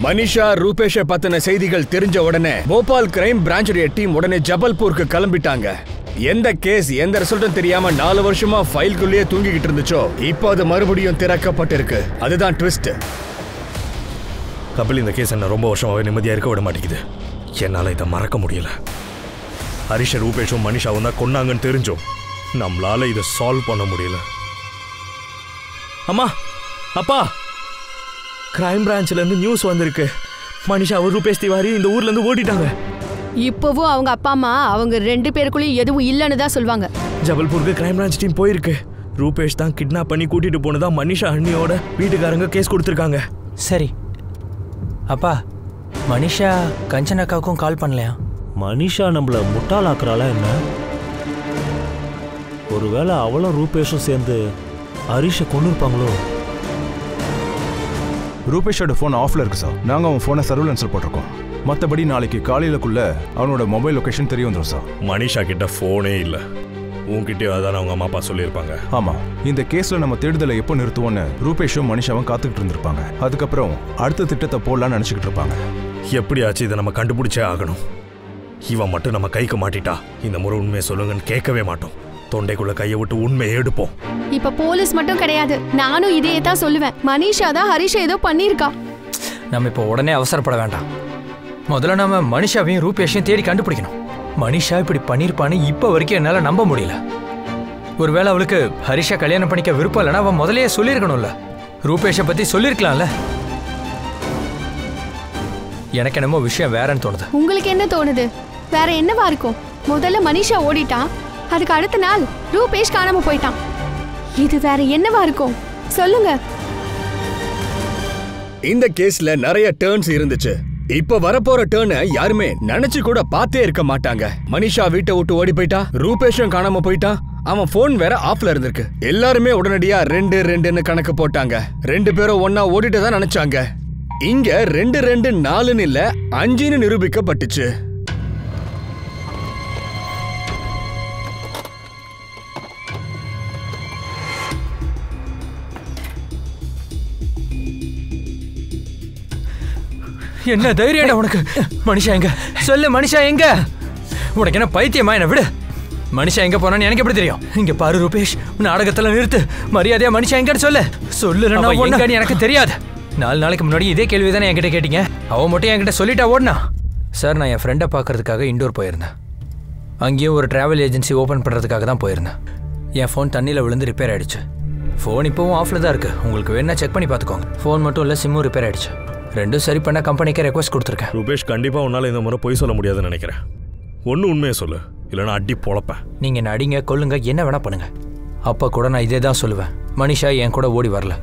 மனிஷா ரூபேஷை பத்தின செய்திகள் தெரிஞ்ச உடனே போபால் கிரைம் பிரான்ச்சுடைய டீம் உடனே ஜபல்பூருக்கு கிளம்பிட்டாங்க. எந்த கேஸ் எந்த ரிசல்ட்டும் தெரியாம 4 வருஷமா ஃபைல்குள்ளேயே தூங்கிக்கிட்டு இருந்துச்சோ இப்போ அது மறுபடியும் திறக்கப்பட்டிருக்கு. அதுதான் ட்விஸ்ட். கபில், இந்த கேஸ் என்ன ரொம்ப வருஷமாவே நிம்மதியா இருக்க விட மாட்டேங்குது. என்னால இதை மறக்க முடியல. ஹரிஷ ரூபேஷும் மனிஷாவும் தான் கொன்னாங்கன்னு தெரிஞ்சோம். நம்மளால இதை சால்வ் பண்ண முடியல. அம்மா, அப்பா, கிரைம் பிரான்ச்ல இருந்து நியூஸ் வந்திருக்கு. மனிஷாவும் ரூபேஷ் திவாரி இந்த ஊர்ல இருந்து ஓடிட்டாங்க. இப்பவும் அவங்க அப்பா அம்மா அவங்க 2 பேருக்குள்ளயும் எதுவும் இல்லன்னு தான் சொல்வாங்க. ஜபல்பூருக்கு கிரைம் பிரான்ச் டீம் போயிருக்கு. ரூபேஷ் தான் கிட்னாப் பண்ணி கூட்டிட்டு போனதா மனிஷா அண்ணியோட வீட்டுக்காரங்க கேஸ் கொடுத்துருக்காங்க. சரி அப்பா, மனிஷா கஞ்சனாக்காவுக்கும் கால் பண்ணலையா? மனிஷா நம்மள முட்டாளாக்குறாளா என்ன? ஒருவேளை அவளும் ரூபேஷும் சேர்ந்து ஹரிஷை கொண்டு இருப்பாங்களோ? ரூபேஷோட ஃபோன் ஆஃப்ல இருக்கு சார். நாங்கள் அவன் ஃபோனை சர்வலன்ஸில் போட்டிருக்கோம். மற்றபடி நாளைக்கு காலையிலக்குள்ள அவனோட மொபைல் லொகேஷன் தெரிய வந்துடும் சார். மனிஷா கிட்ட ஃபோனே இல்லை. உங்ககிட்டயே அதான் அவங்க அம்மா அப்பா சொல்லியிருப்பாங்க. ஆமாம். இந்த கேஸில் நம்ம தேடுதலை எப்போ நிறுத்துவோன்னு ரூபேஷும் மனிஷாவும் காத்துக்கிட்டு இருந்திருப்பாங்க. அதுக்கப்புறம் அடுத்த திட்டத்தை போடலான்னு நினச்சிக்கிட்டு இருப்பாங்க. எப்படியாச்சும் இதை நம்ம கண்டுபிடிச்சே ஆகணும். இவன் மட்டும் நம்ம கைக்கு மாட்டிட்டா இந்த முறை உண்மையை சொல்லுங்கன்னு கேட்கவே மாட்டோம். தொண்டைக்குள்ள கையை விட்டு உண்மையை எடுப்போம். இப்ப போலீஸ் மட்டும் கிடையாது, நானும் இதையே தான் சொல்லுவேன். மனிஷா தான் ஹரிஷை ஏதோ பண்ணிருக்கா. நம்ம இப்போ உடனே அவசரப்பட வேண்டாம். முதல்ல நம்ம மனிஷாவையும் ரூபேஷையும் தேடி கண்டுபிடிக்கணும். மனிஷா இப்படி பண்ணிருப்பான்னு இப்ப வரைக்கும் என்னால நம்ப முடியல. ஒருவேளை அவளுக்கு ஹரிஷா கல்யாணம் பண்ணிக்க விருப்பம் இல்லைன்னா அவன் முதலையே சொல்லியிருக்கணும்ல. ரூபேஷை பத்தி சொல்லியிருக்கலாம்ல. எனக்கு என்னமோ விஷயம் வேறன்னு தோணுது. உங்களுக்கு என்ன தோணுது? வேற என்னவா இருக்கும்? முதல்ல மனிஷா ஓடிட்டான், அதுக்கு அடுத்த நாள் ரூபேஷ் காணாம போயிட்டான். இது வேற என்னவா இருக்கும் சொல்லுங்க. இந்த கேஸ்ல நிறைய டர்ன்ஸ் இருந்துச்சு. இப்ப வரப்போற டர்னை யாருமே நினைச்சு கூட பார்த்தே இருக்க மாட்டாங்க. மனிஷா வீட்டை விட்டு ஓடி போயிட்டா, ரூபேஷும் காணாம போயிட்டான். அவன் போன் வேற ஆஃப்ல இருந்திருக்கு. எல்லாருமே உடனடியா 2-2ன்னு கணக்கு போட்டாங்க. 2 பேரும் ஒன்னா ஓடிட்டு தான் நினைச்சாங்க. இங்க 2-2 4ன்னு இல்ல 5ன்னு நிரூபிக்கப்பட்டுச்சு. என்ன தைரியம் உனக்கு? மனுஷா எங்க சொல்லு, மனுஷா எங்க? உனக்கு என்ன பைத்தியமா? என்ன விடு. மனுஷா எங்க போனான்னு எனக்கு எப்படி தெரியும்? இங்க பாரு ரூபேஷ், நாடகத்துல நிறுத்து. மரியாதையா மனுஷா எங்கன்னு சொல்லு. சொல்லு எனக்கு தெரியாது. 4 நாளைக்கு முன்னாடி இதே கேள்வி தானே என்கிட்ட கேட்டீங்க. அவன் மட்டும் என்கிட்ட சொல்லிட்டா ஓடுனா. சார், நான் என் ஃப்ரெண்டை பார்க்கறதுக்காக இண்டோர் போயிருந்தேன். அங்கேயும் ஒரு டிராவல் ஏஜென்சி ஓப்பன் பண்ணுறதுக்காக தான் போயிருந்தேன். என் ஃபோன் தண்ணியில் விழுந்து ரிப்பேர் ஆயிடுச்சு. ஃபோன் இப்போவும் ஆஃபில் தான் இருக்குது. உங்களுக்கு வேணா செக் பண்ணி பார்த்துக்கோங்க. ஃபோன் மட்டும் இல்லை, சிம்மும் ரிப்பேர் ஆயிடுச்சு. 2 சரி பண்ண கம்பெனிக்கே ரெக்வஸ்ட் கொடுத்துருக்கேன். ரூபேஷ், கண்டிப்பாக உன்னால் இந்த முறை பொய் சொல்ல முடியாதுன்னு நினைக்கிறேன். ஒன்று உண்மையை சொல்லு, இல்லைனா அடி பொழப்பேன். நீங்கள் என்ன அடிங்க, கொல்லுங்க, என்ன வேணா பண்ணுங்க. அப்போ கூட நான் இதே தான் சொல்லுவேன். மனிஷா என் கூட ஓடி வரல.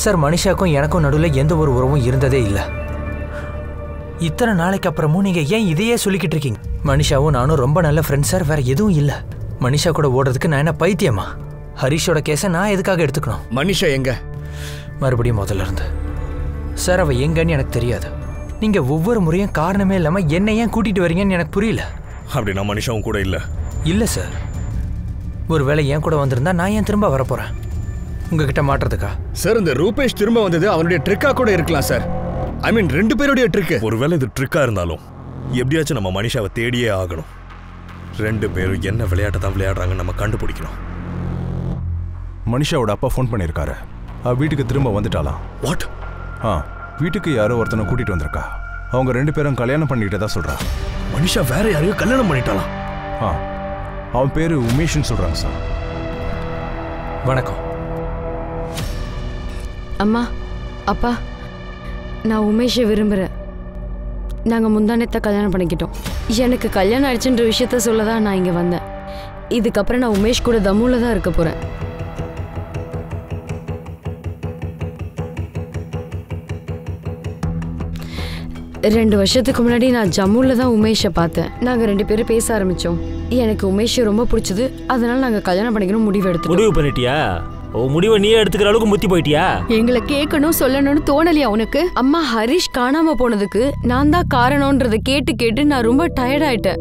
சார், மனிஷாக்கும் எனக்கும் நடுவில் எந்த ஒரு உறவும் இருந்ததே இல்லை. இத்தனை நாளைக்கு அப்புறமும் நீங்கள் ஏன் இதையே சொல்லிக்கிட்டு இருக்கீங்க? மனிஷாவும் நானும் ரொம்ப நல்ல ஃப்ரெண்ட்ஸ் சார், வேற எதுவும் இல்லை. மனிஷா கூட ஓடுறதுக்கு நான் என்ன பைத்தியமா? ஹரிஷோட கேஸை நான் எதுக்காக எடுத்துக்கணும்? மனிஷா எங்க? மறுபடியும் முதல்ல இருந்து. சார், அவ எங்கன்னு எனக்கு தெரியாது. நீங்க ஒவ்வொரு முறையும் காரணமே இல்லாம என்ன ஏன் கூட்டிட்டு வரீங்கன்னு எனக்கு புரியல. அப்படின்னா மனிஷாவும் கூட இல்லை? இல்லை சார், ஒருவேளை என் கூட வந்திருந்தா நான் ஏன் திரும்ப வரப்போறேன் உங்ககிட்ட மாட்டுறதுக்கா? சார் இந்த ரூபேஷ் திரும்ப வந்தது அவனுடைய ட்ரிக்கா கூட இருக்கலாம் சார். ஐ மீன் 2 பேருடைய ட்ரிக்கு. ஒருவேளை இது ட்ரிக்கா இருந்தாலும் எப்படியாச்சும் நம்ம மனிஷாவை தேடியே ஆகணும். 2 பேரும் என்ன விளையாட்டை தான் விளையாடுறாங்கன்னு நம்ம கண்டுபிடிக்கணும். மனிஷாவோட அப்பா ஃபோன் பண்ணியிருக்காரு. வீட்டுக்கு திரும்ப வந்துட்டாலாம். வாட்? வீட்டுக்கு யாரோ ஒருத்தனை கூட்டிட்டு வந்திருக்கா. அவங்க 2 பேரும் கல்யாணம் பண்ணிக்கிட்டே தான் சொல்றா. மனிஷா வேற யாரையும் கல்யாணம் பண்ணிட்டாலாம். அவன் பேரு உமேஷ்னு சொல்றாங்க சார். வணக்கம் அம்மா அப்பா, நான் உமேஷை விரும்புகிறேன். நாங்கள் முந்தானத்தை கல்யாணம் பண்ணிக்கிட்டோம். எனக்கு கல்யாணம் ஆயிடுச்சுன்ற விஷயத்த சொல்ல தான் நான் இங்கே வந்தேன். இதுக்கப்புறம் நான் உமேஷ் கூட தம்முல தான் இருக்க போகிறேன். ரெண்டு வருஷத்துக்கு முன்னாடி நான் ஜம்முல தான் உமேஷை பார்த்தேன். நாங்கள் 2 பேரும் பேச ஆரம்பித்தோம். எனக்கு உமேஷை ரொம்ப பிடிச்சது. அதனால நாங்கள் கல்யாணம் பண்ணிக்கணும் முடிவு பண்ணிட்டியா? முடிவை நீயே எடுத்துக்கிற அளவுக்கு முத்தி போயிட்டியா? எங்களை கேட்கணும் சொல்லணும்னு தோணலையா உனக்கு? அம்மா, ஹரிஷ் காணாம போனதுக்கு நான் தான் காரணம்ன்றதை கேட்டு கேட்டு நான் ரொம்ப டயர்ட் ஆயிட்டேன்.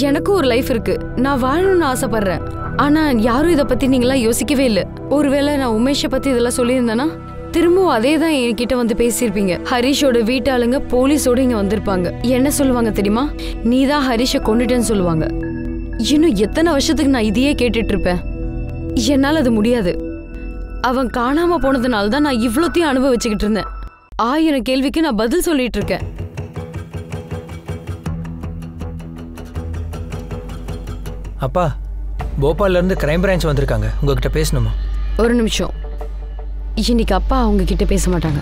எனக்கும் ஒரு லைஃப் இருக்கு, நான் வாழணும்னு ஆசைப்படுறேன். ஆனா யாரும் இதை பத்தி நீங்களாம் யோசிக்கவே இல்லை. ஒருவேளை நான் உமேஷை பத்தி இதெல்லாம் சொல்லியிருந்தேன்னா திரும்பவும் அதே தான் என்கிட்ட வந்து பேசியிருப்பீங்க. ஹரிஷோட வீட்டாளுங்க போலீஸோட இங்க வந்திருப்பாங்க. என்ன சொல்லுவாங்க தெரியுமா? நீ தான் ஹரிஷை கொண்டுட்டேன்னு சொல்லுவாங்க. இன்னும் எத்தனை வருஷத்துக்கு நான் இதையே கேட்டுட்டு இருப்பேன்? என்னால் அது முடியாது. அவன் காணாம போனதுனால தான் நான் இவ்வளோத்தையும் அனுபவிச்சுக்கிட்டு இருந்தேன். 1000 கேள்விக்கு நான் பதில் சொல்லிட்டு இருக்கேன். அப்பா, போபால்ல இருந்து கிரைம் பிரான்ச் வந்திருக்காங்க. உங்ககிட்ட பேசணுமா? ஒரு நிமிஷம். இன்னைக்கு அப்பா அவங்க கிட்ட பேச மாட்டாங்க.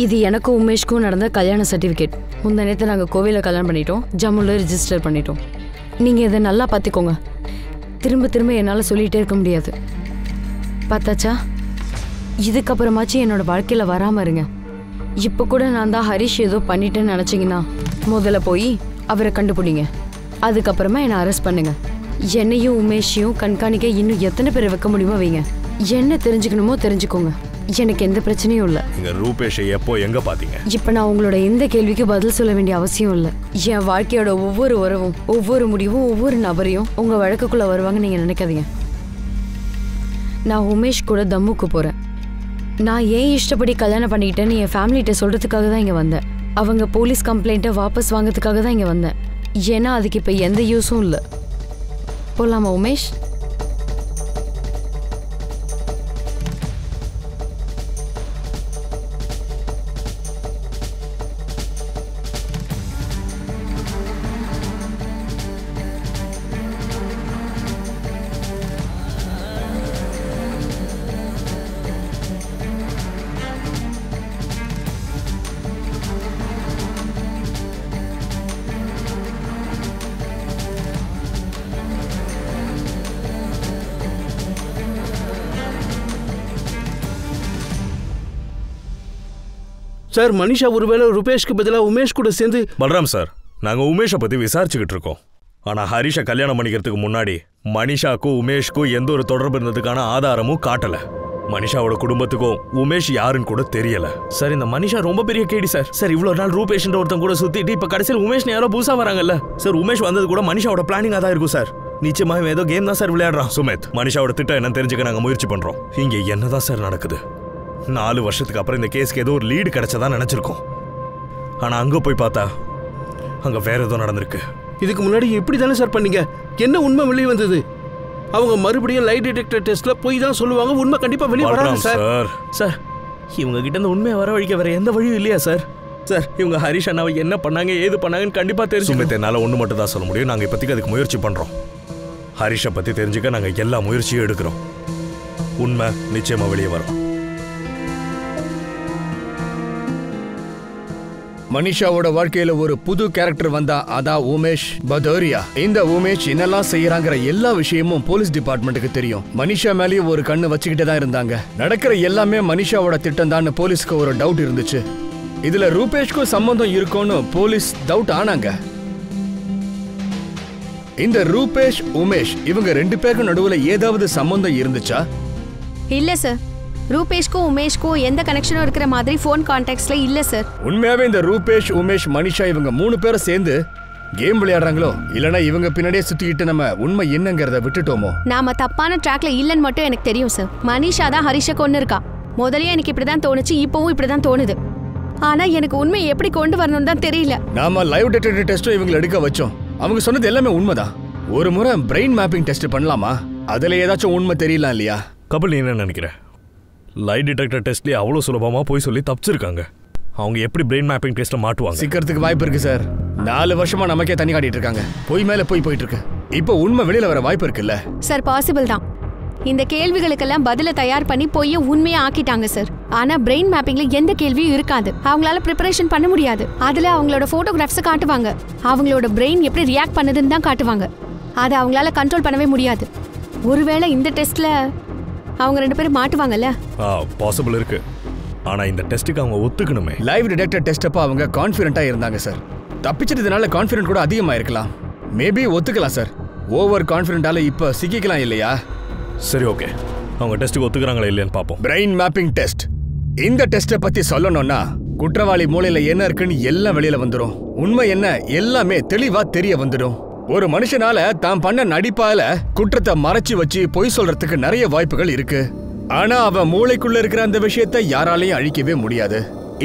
இது எனக்கும் உமேஷ்க்கும் நடந்த கல்யாண சர்டிஃபிகேட். முந்த நேரத்தை நாங்கள் கோவிலில் கல்யாணம் பண்ணிட்டோம், ஜம்முல ரிஜிஸ்டர் பண்ணிட்டோம். நீங்கள் இதை நல்லா பார்த்துக்கோங்க. திரும்ப திரும்ப என்னால் சொல்லிகிட்டே இருக்க முடியாது. பார்த்தாச்சா? இதுக்கப்புறமாச்சும் என்னோட வாழ்க்கையில் வராமல் இருங்க. இப்போ கூட நான் தான் ஹரிஷ் ஏதோ பண்ணிட்டேன்னு நினச்சிங்கன்னா முதல்ல போய் அவரை கண்டுபிடிங்க. அதுக்கப்புறமா என்னை அரெஸ்ட் பண்ணுங்க. என்னையும் உமேஷையும் கண்காணிக்க இன்னும் எத்தனை பேரை வைக்க முடியுமோ வைங்க. என்ன தெரிஞ்சுக்கணுமோ தெரிஞ்சுக்கோங்க. எனக்கு எந்த பிரச்சனையும் இல்லை. நீங்க ரூபேஷை எப்போ எங்க பாத்தீங்க? இப்போ நான் உங்களோட எந்த கேள்விக்கு பதில் சொல்ல வேண்டிய அவசியம் இல்லை. என் வாழ்க்கையோட ஒவ்வொரு உறவும், ஒவ்வொரு முடிவும், ஒவ்வொரு நபரையும் உங்க வழக்குக்குள்ள வருவாங்க நீங்க நினைக்காதீங்க. நான் உமேஷ் கூட தம்முக்கு போறேன். நான் ஏன் இஷ்டப்படி கல்யாணம் பண்ணிக்கிட்டேன்னு என் ஃபேமிலிகிட்ட சொல்றதுக்காக தான் இங்க வந்தேன். அவங்க போலீஸ் கம்ப்ளைண்ட்டை வாபஸ் வாங்கிறதுக்காக தான் இங்க வந்தேன். ஏன்னா அதுக்கு இப்போ எந்த யூஸும் இல்லை. போலாமா உமேஷ்? சார், மனிஷா ஒருவேளை ரூபேஷ்க்கு பதிலாக உமேஷ் கூட சேர்ந்து... பல்ராம் சார், நாங்க உமேஷை பத்தி விசாரிச்சுக்கிட்டு இருக்கோம். ஆனா ஹரிஷை கல்யாணம் பண்ணிக்கிறதுக்கு முன்னாடி மனிஷாக்கும் உமேஷ்க்கும் எந்த ஒரு தொடர்பு இருந்ததுக்கான ஆதாரமும் காட்டல. மனிஷாவோட குடும்பத்துக்கும் உமேஷ் யாருன்னு கூட தெரியல. சார், இந்த மனிஷா ரொம்ப பெரிய கேடி சார். சார், இவ்வளவு நாள் ரூபேஷ்ன்ற ஒருத்தன் கூட சுத்திட்டு இப்ப கடைசியில் உமேஷ் யாரோ புதுசா வராங்கல்ல சார். உமேஷ் வந்தது கூட மனிஷாவோட பிளானிங்கா தான் இருக்கும் சார். நிச்சயமா ஏதோ கேம் தான் சார் விளையாடுறான். சுமித், மனிஷாவோட திட்டம் என்னன்னு தெரிஞ்சுக்க நாங்க முயற்சி பண்றோம். இங்க என்னதான் சார் நடக்குது? 4 வருஷத்துக்கு அப்புறம் இந்த கேஸ்க்கு ஏதோ ஒரு லீடு கிடைச்சதா நினைச்சிருக்கோம். ஆனா அங்க போய் பார்த்தா அங்க வேற ஏதோ நடந்திருக்கு. இதுக்கு முன்னாடி எப்படி தானே சார் பண்ணீங்க? என்ன உண்மை வெளியே வந்தது? அவங்க மறுபடியும் லை டிடெக்டர் டெஸ்ட்ல போய் தான் சொல்லுவாங்க. உண்மை கண்டிப்பா வெளியே வராது சார். சார், இவங்க கிட்ட இந்த உண்மையை வரவழைக்க வேற எந்த வழியும் இல்லையா சார்? சார், இவங்க ஹரிஷ் அண்ணாவை என்ன பண்ணாங்க ஏது பண்ணாங்கன்னு கண்டிப்பா தெரியும். சுமித், என்னால ஒண்ணு மட்டும் தான் சொல்ல முடியும். நாங்க இப்போதைக்கு அதுக்கு முயற்சி பண்றோம். ஹரிஷை பத்தி தெரிஞ்சுக்க நாங்க எல்லா முயற்சியும் எடுக்கிறோம். உண்மை நிச்சயமா வெளியே வரும். மனிஷாவோட வாழ்க்கையில ஒரு புது கேரக்டர் வந்தா அதான் உமேஷ் பதோரியா. இந்த உமேஷ் என்னெல்லாம் செய்யறாங்கிற எல்லா விஷயமும் போலீஸ் டிபார்ட்மெண்ட்டுக்கு தெரியும். மனிஷா மேலேயும் ஒரு கண்ணு வச்சுக்கிட்டே தான் இருந்தாங்க. நடக்கிற எல்லாமே மனிஷாவோட திட்டம் தான் போலீஸ்க்கு ஒரு டவுட் இருந்துச்சு. இதுல ரூபேஷ்க்கும் சம்பந்தம் இருக்கும்னு போலீஸ் டவுட் ஆனாங்க. இந்த ரூபேஷ் உமேஷ் இவங்க 2 பேருக்கும் நடுவுல ஏதாவது சம்பந்தம் இருந்துச்சா? இல்ல சார், ரூபேஷ்க்கும் உமேஷ்க்கும் எந்த கனெக்ஷனும் இருக்கிற மாதிரி ஃபோன் கான்டாக்ட்ஸ்ல இல்ல சார். உண்மையாவே இந்த ரூபேஷ், உமேஷ், மனிஷா இவங்க 3 பேரும் சேர்ந்து கேம் விளையாடுறாங்களோ இல்லனா இவங்க பின்னாடியே சுத்திக்கிட்டு நம்ம உண்மை என்னங்கறத விட்டுட்டோமோ? நாம தப்பான ட்ராக்ல இல்லன்னு மட்டும் எனக்கு தெரியும் சார். மனிஷா தான் ஹரிஷை கொன்னு இருக்கா. முதல்லயே எனக்கு இப்படிதான் தோணுச்சு, இப்பவும் இப்படிதான் தோணுது. ஆனா எனக்கு உண்மை எப்படி கொண்டு வரணும்னு தான் தெரியல. நாம லைவ் டிடெக்டர் டெஸ்டும் இவங்களை எடுக்க வச்சோம். அவங்க சொன்னது எல்லாமே உண்மைதான். ஒரு முறை பிரெயின் மேப்பிங் டெஸ்ட் பண்ணலாமா? அதுல ஏதாச்சும் உண்மை தெரியலாம் இல்லையா? கபில், நீ என்ன நினைக்கிற? லைட் டிடெக்டர் டெஸ்ட்லேயே அவ்வளோ சுலபமாக போய் சொல்லி தப்பிச்சிருக்காங்க. அவங்க எப்படி பிரெயின் மேப்பிங் டெஸ்ட்டை மாட்டுவாங்க? சிக்கிறதுக்கு வாய்ப்பு இருக்கு சார். 4 வருஷமா நமக்கே தண்ணி காட்டிட்டு இருக்காங்க. போய் மேல போயிட்டு இருக்கு. இப்போ உண்மை வெளியில வர வாய்ப்பு இருக்குல்ல சார்? பாசிபிள் தான். இந்த கேள்விகளுக்கெல்லாம் பதில தயார் பண்ணி போய் உண்மையா ஆக்கிட்டாங்க சார். ஆனா பிரெயின் மேப்பிங்ல எந்த கேள்வியும் இருக்காது. அவங்களால ப்ரிப்பரேஷன் பண்ண முடியாது. அதுல அவங்களோட போட்டோகிராஃப்ஸ் காட்டுவாங்க. அவங்களோட பிரெயின் எப்படி ரியாக்ட் பண்ணுதுன்னு தான் காட்டுவாங்க. அதை அவங்களால கண்ட்ரோல் பண்ணவே முடியாது. ஒருவேளை இந்த டெஸ்ட்ல அவங்க 2 பேரும் மாட்டுவாங்கல்ல? பாசிபிள் இருக்கு. ஆனா இந்த டெஸ்ட்டுக்கு அவங்க ஒத்துக்கணுமே. லைவ் டிடெக்டர் டெஸ்ட் அப்ப அவங்க கான்ஃபிடென்ட்டா இருந்தாங்க சார். தப்பிச்சதுனால கான்ஃபிடென்ட் கூட அதிகமா இருக்கலாம். மேபி ஒத்துக்கலாம் சார். ஓவர் கான்ஃபிடென்ட்டால இப்ப சிக்கிக்கலாம் இல்லையா? சரி, ஓகே. அவங்க டெஸ்ட்டுக்கு ஒத்துக்கிறாங்களா இல்லையான்னு பார்ப்போம். Brain mapping test. இந்த டெஸ்ட்டை பத்தி சொல்லணும்னா குற்றவாளி மூளையில என்ன இருக்குன்னு எல்லாம் வெளியில வந்துடும். உண்மை என்ன எல்லாமே தெளிவா தெரிய வந்துடும். ஒரு மனுஷனால தான் பண்ண நடிப்பால குற்றத்தை மறைச்சு வச்சு பொய் சொல்றதுக்கு நிறைய வாய்ப்புகள் இருக்கு. ஆனா அவன் மூளைக்குள்ள இருக்கிற அந்த விஷயத்தை யாராலையும் அழிக்கவே முடியாது.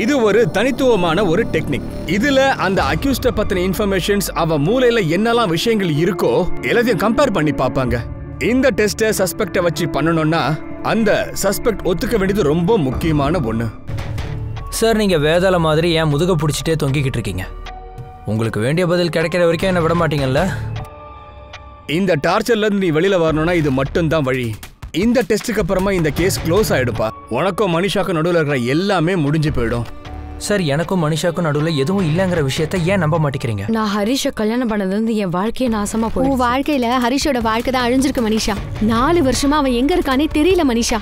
இது ஒரு தனித்துவமான ஒரு டெக்னிக். இதுல அந்த அக்யூஸ்ட பத்தின இன்ஃபர்மேஷன்ஸ் அவன் மூளையில என்னெல்லாம் விஷயங்கள் இருக்கோ எல்லாத்தையும் கம்பேர் பண்ணி பார்ப்பாங்க. இந்த டெஸ்ட்டை சஸ்பெக்டை வச்சு பண்ணணும்னா அந்த சஸ்பெக்ட் ஒத்துக்க வேண்டியது ரொம்ப முக்கியமான ஒண்ணு. சார், நீங்க வேதாள மாதிரி ஏன் முதுக பிடிச்சிட்டே தொங்கிக்கிட்டு இருக்கீங்க? உங்களுக்கு வேண்டிய பதில் கிடைக்கிற வரைக்கும் என்ன விட மாட்டீங்கல்ல? இந்த டார்ச்சர்ல இருந்து நீ வெளியில வரணும்னா இது மட்டும் தான் வழி. இந்த டெஸ்ட்டுக்கு அப்புறமா இந்த கேஸ் க்ளோஸ் ஆயிடுப்பா. உனக்கும் மனிஷாக்கும் நடுவில் இருக்கிற எல்லாமே முடிஞ்சு போயிடும். சார், எனக்கும் மனிஷாக்கும் நடுவில் எதுவும் இல்லைங்கிற விஷயத்த ஏன் நம்ப மாட்டேங்கிறீங்க? நான் ஹரிஷை கல்யாணம் பண்ணதுலேருந்து என் வாழ்க்கையை நாசமா போய். உன் வாழ்க்கையில ஹரிஷோட வாழ்க்கை தான் அழிஞ்சிருக்கு மனிஷா. 4 வருஷமா அவன் எங்க இருக்கானே தெரியல மனிஷா.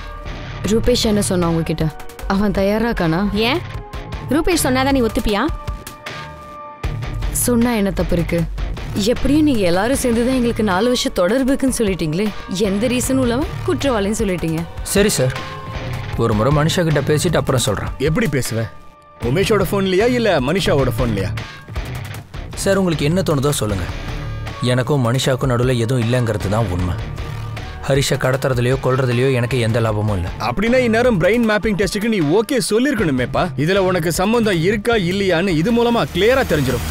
ரூபேஷ் என்ன சொன்னா உங்ககிட்ட? அவன் தயாராக்கானா? ஏன் ரூபேஷ் சொன்னாதான் நீ ஒத்துப்பியா? சொன்னா என்ன தப்பு இருக்கு? எப்படியும் நீங்க எல்லாரும் சேர்ந்துதான் எங்களுக்கு 4 வருஷம் தொடர்புக்குன்னு சொல்லிட்டீங்களே. எந்த ரீசனும் இல்லாம குற்றவாளின்னு சொல்லிட்டீங்க. சரி சார், ஒரு முறை மனிஷா கிட்ட பேசிட்டு அப்புறம் சொல்றேன். எப்படி பேசுவ? உமேஷோட போன்லயா இல்ல மனிஷாவோட போன்லயா? சார், உங்களுக்கு என்ன தோணுதோ சொல்லுங்க. எனக்கும் மனிஷாவுக்கும் நடுவில் எதுவும் இல்லைங்கிறது தான் உண்மை. ஹரிஷை கடத்துறதுலையோ கொல்றதுலையோ எனக்கு எந்த லாபமும் இல்லை. அப்படின்னா இந்நேரம் பிரெயின் மேப்பிங் டெஸ்ட்டுக்கு நீ ஓகே சொல்லிருக்கணுமேப்பா. இதுல உனக்கு சம்பந்தம் இருக்கா இல்லையான்னு இது மூலமா கிளியரா தெரிஞ்சிடும்.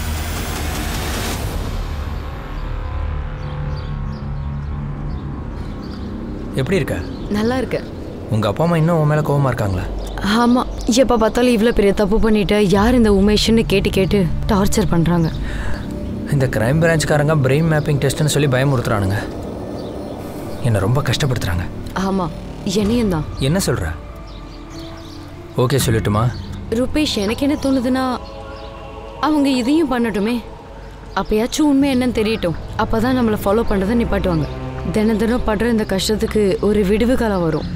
எப்படி இருக்க? நல்லா இருக்க. உங்க அப்பா அம்மா இன்னும் உன் மேல கோவமா இருக்காங்களா? ஆமா, எப்ப பார்த்தாலும் இவ்வளவு பெரிய தப்பு பண்ணிட்டு யார் இந்த உமேஷ்னு கேட்டு டார்ச்சர் பண்றாங்க. இந்த கிரைம் பிரான்ச்காரங்க பிரெயின் மேப்பிங் டெஸ்ட்னு சொல்லி பயமுறுத்துறானுங்க. என்னை ரொம்ப கஷ்டப்படுத்துறாங்க. ஆமா, என்னையும் தான். என்ன சொல்ற? ஓகே சொல்லட்டுமா? ரூபேஷ், எனக்கு என்ன தோணுதுன்னா அவங்க இதையும் பண்ணட்டுமே. அப்பயாச்சும் உண்மை என்னன்னு தெரியட்டும். அப்பதான் நம்மளை ஃபாலோ பண்றதை நிப்பாட்டுவாங்க. தினம் படுற இந்த கஷ்டத்துக்கு ஒரு விடுவு காலம் வரும்.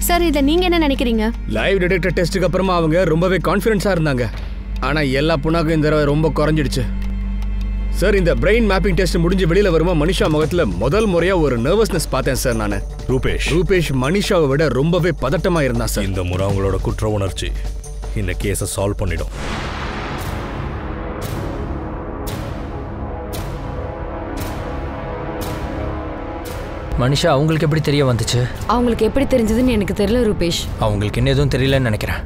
சார், இதை நீங்க என்ன நினைக்கிறீங்க? லைவ் டிடெக்டர் டெஸ்ட்டுக்கு அப்புறமா அவங்க ரொம்பவே கான்ஃபிடென்ஸா இருந்தாங்க. ஆனா எல்லா புண்ணாக்கும் இந்த தடவை ரொம்ப குறைஞ்சிடுச்சு. சார், இந்த பிரெயின் மேப்பிங் டெஸ்ட் முடிஞ்சு வெளியில வருமா மனிஷா முகத்துல முதல் முறையா ஒரு நர்வஸ்னஸ் பார்த்தேன் சார். நானு ரூபேஷ் மனிஷாவை விட ரொம்பவே பதட்டமா இருந்தான் சார். இந்த முறை அவங்களோட குற்ற உணர்ச்சி இந்த கேஸை சால்வ் பண்ணிடும். மனிஷா, அவங்களுக்கு எப்படி தெரிய வந்துச்சு? அவங்களுக்கு எப்படி தெரிஞ்சதுன்னு எனக்கு தெரியல ரூபேஷ். அவங்களுக்கு இன்னும் எதுவும் தெரியலன்னு நினைக்கிறேன்.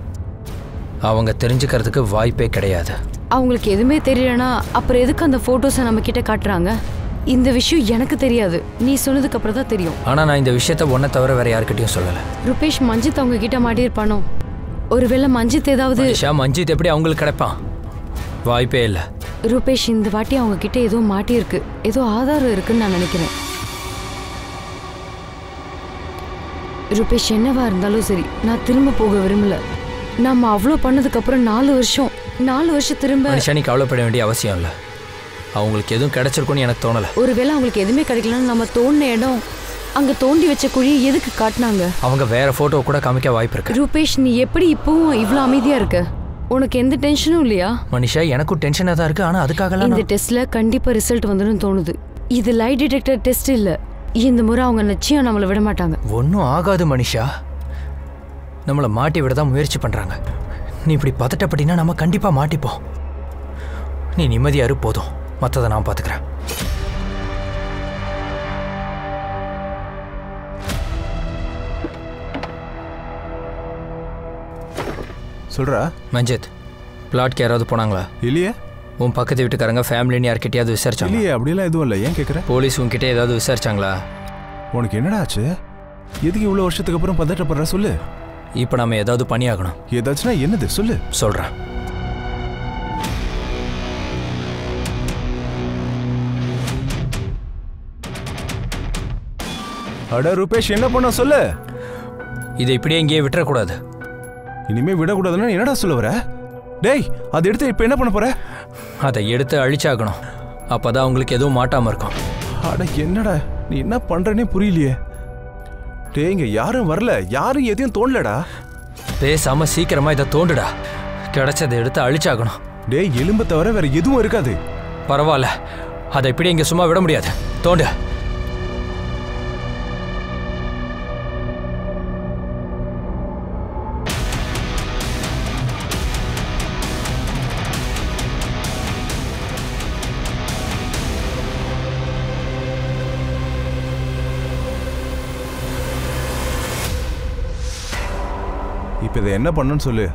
அவங்க தெரிஞ்சுக்கிறதுக்கு வாய்ப்பே கிடையாது. அவங்களுக்கு எதுவுமே தெரியலனா அப்புறம் எதுக்கு அந்த போட்டோஸை நம்ம கிட்ட காட்டுறாங்க? இந்த விஷயம் எனக்கு தெரியாது, நீ சொன்னதுக்கு அப்புறம் தான் தெரியும். ஆனா நான் இந்த விஷயத்த ஒன்றை தவிர வேற யாருக்கிட்டையும் சொல்லலை. ரூபேஷ் மஞ்சித் அவங்க கிட்ட மாட்டியிருப்பானோ? ஒருவேளை மஞ்சித் ஏதாவது... மஞ்சித் எப்படி அவங்களுக்கு கிடைப்பான்? வாய்ப்பே இல்லை. ரூபேஷ் இந்த வாட்டி அவங்க கிட்ட ஏதோ மாட்டியிருக்கு, ஏதோ ஆதாரம் இருக்குன்னு நான் நினைக்கிறேன். ரூபேஷ் என்னவா இருந்தாலும் சரி, நான் திரும்ப போக விரும்பல. நம்ம அவ்வளோ பண்ணதுக்கு அப்புறம் 4 வருஷம் திரும்ப... மனுஷா, நீ கவலைப்பட வேண்டிய அவசியம் இல்லை. அவங்களுக்கு எதுவும் கிடைச்சிருக்கும்னு எனக்கு தோணலை. ஒருவேளை அவங்களுக்கு எதுவுமே கிடைக்கலன்னு நம்ம தோண்டின இடம், அங்க தோண்டி வச்ச குழியை எதுக்கு காட்டினாங்க? அவங்க வேற போட்டோ கூட காமிக்க வாய்ப்பு இருக்கு. ரூபேஷ், நீ எப்படி இப்பவும் இவ்வளோ அமைதியா இருக்க? உனக்கு எந்த டென்ஷனும் இல்லையா? மனிஷா, எனக்கும் டென்ஷனாக தான் இருக்கு. ஆனா அதுக்காக இந்த டெஸ்ட்ல கண்டிப்பா ரிசல்ட் வந்துடும் தோணுது. இது லை டிடெக்டர் டெஸ்ட் இல்ல. இந்த முறை அவங்க நிச்சயம் நம்மளை விட மாட்டாங்க. ஒன்றும் ஆகாது மனிஷா, நம்மளை மாட்டி விட தான் முயற்சி பண்றாங்க. நீ இப்படி பதட்டப்பட்டினா நம்ம கண்டிப்பா மாட்டிப்போம். நீ நிம்மதியாரு, போதும். மற்றதை நான் பார்த்துக்கிறேன். சொல்றா மஞ்சித், பிளாட்க்கு யாராவது போனாங்களா? இல்லையே. உன் பக்கத்து வீட்டுக்காரங்க ஃபேமிலின்னு யார்கிட்டயாவது விசாரிச்சாங்க? இல்லையே, அப்படிலாம் எதுவும் இல்லை. ஏன் கேட்குற? போலீஸ் உன்கிட்ட ஏதாவது விசாரிச்சாங்களா? உனக்கு என்னடா ஆச்சு? எதுக்கு இவ்வளோ வருஷத்துக்கு அப்புறம் பதட்டப்படுற சொல்லு. இப்போ நம்ம ஏதாவது பண்ணியாகணும். ஏதாச்சுன்னா என்னது சொல்லு. சொல்கிறேன். அட ரூபேஷ், என்ன பண்ண சொல்லு. இதை இப்படியே இங்கேயே விட்டுறக்கூடாது. இனிமே விடக்கூடாதுன்னா என்னடா சொல்ல வர? டேய், அதை எடுத்து இப்போ என்ன பண்ண போற? அதை எடுத்து அழிச்சாகணும். அப்போதான் உங்களுக்கு எதுவும் மாட்டாமல் இருக்கும். அட என்னடா நீ என்ன பண்றனே புரியலையே. டேய், இங்க யாரும் வரல, யாரும் எதையும் தோண்டலடா. பேசாம சீக்கிரமா இதை தோண்டுடா. கிடைச்சதை எடுத்து அழிச்சாகணும். டேய், எலும்பை தவிர வேற எதுவும் இருக்காது. பரவாயில்ல, அதை இப்படி இங்க சும்மா விட முடியாது. தோண்டு. இப்போ இதை என்ன பண்ணுன்னு சொல்லு.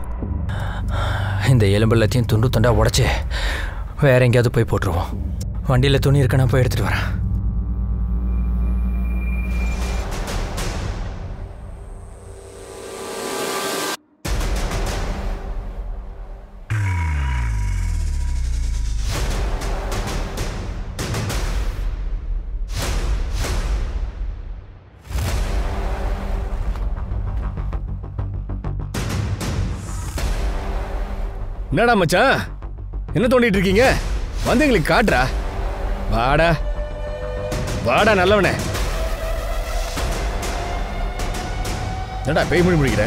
இந்த எலும்பு எல்லாத்தையும் துண்டு துண்டா உடச்சி வேற எங்கேயாவது போய் போட்டுருவோம். வண்டியில் துணி இருக்க, நான் போய் எடுத்துட்டு வரேன். என்னடா மச்சான், என்ன தோண்டிட்டு இருக்கீங்க? வந்து எங்களுக்கு காட்டுறா. வாடா வாடா நல்லவனே. என்னடா பேய் மொழி முடிக்கிற?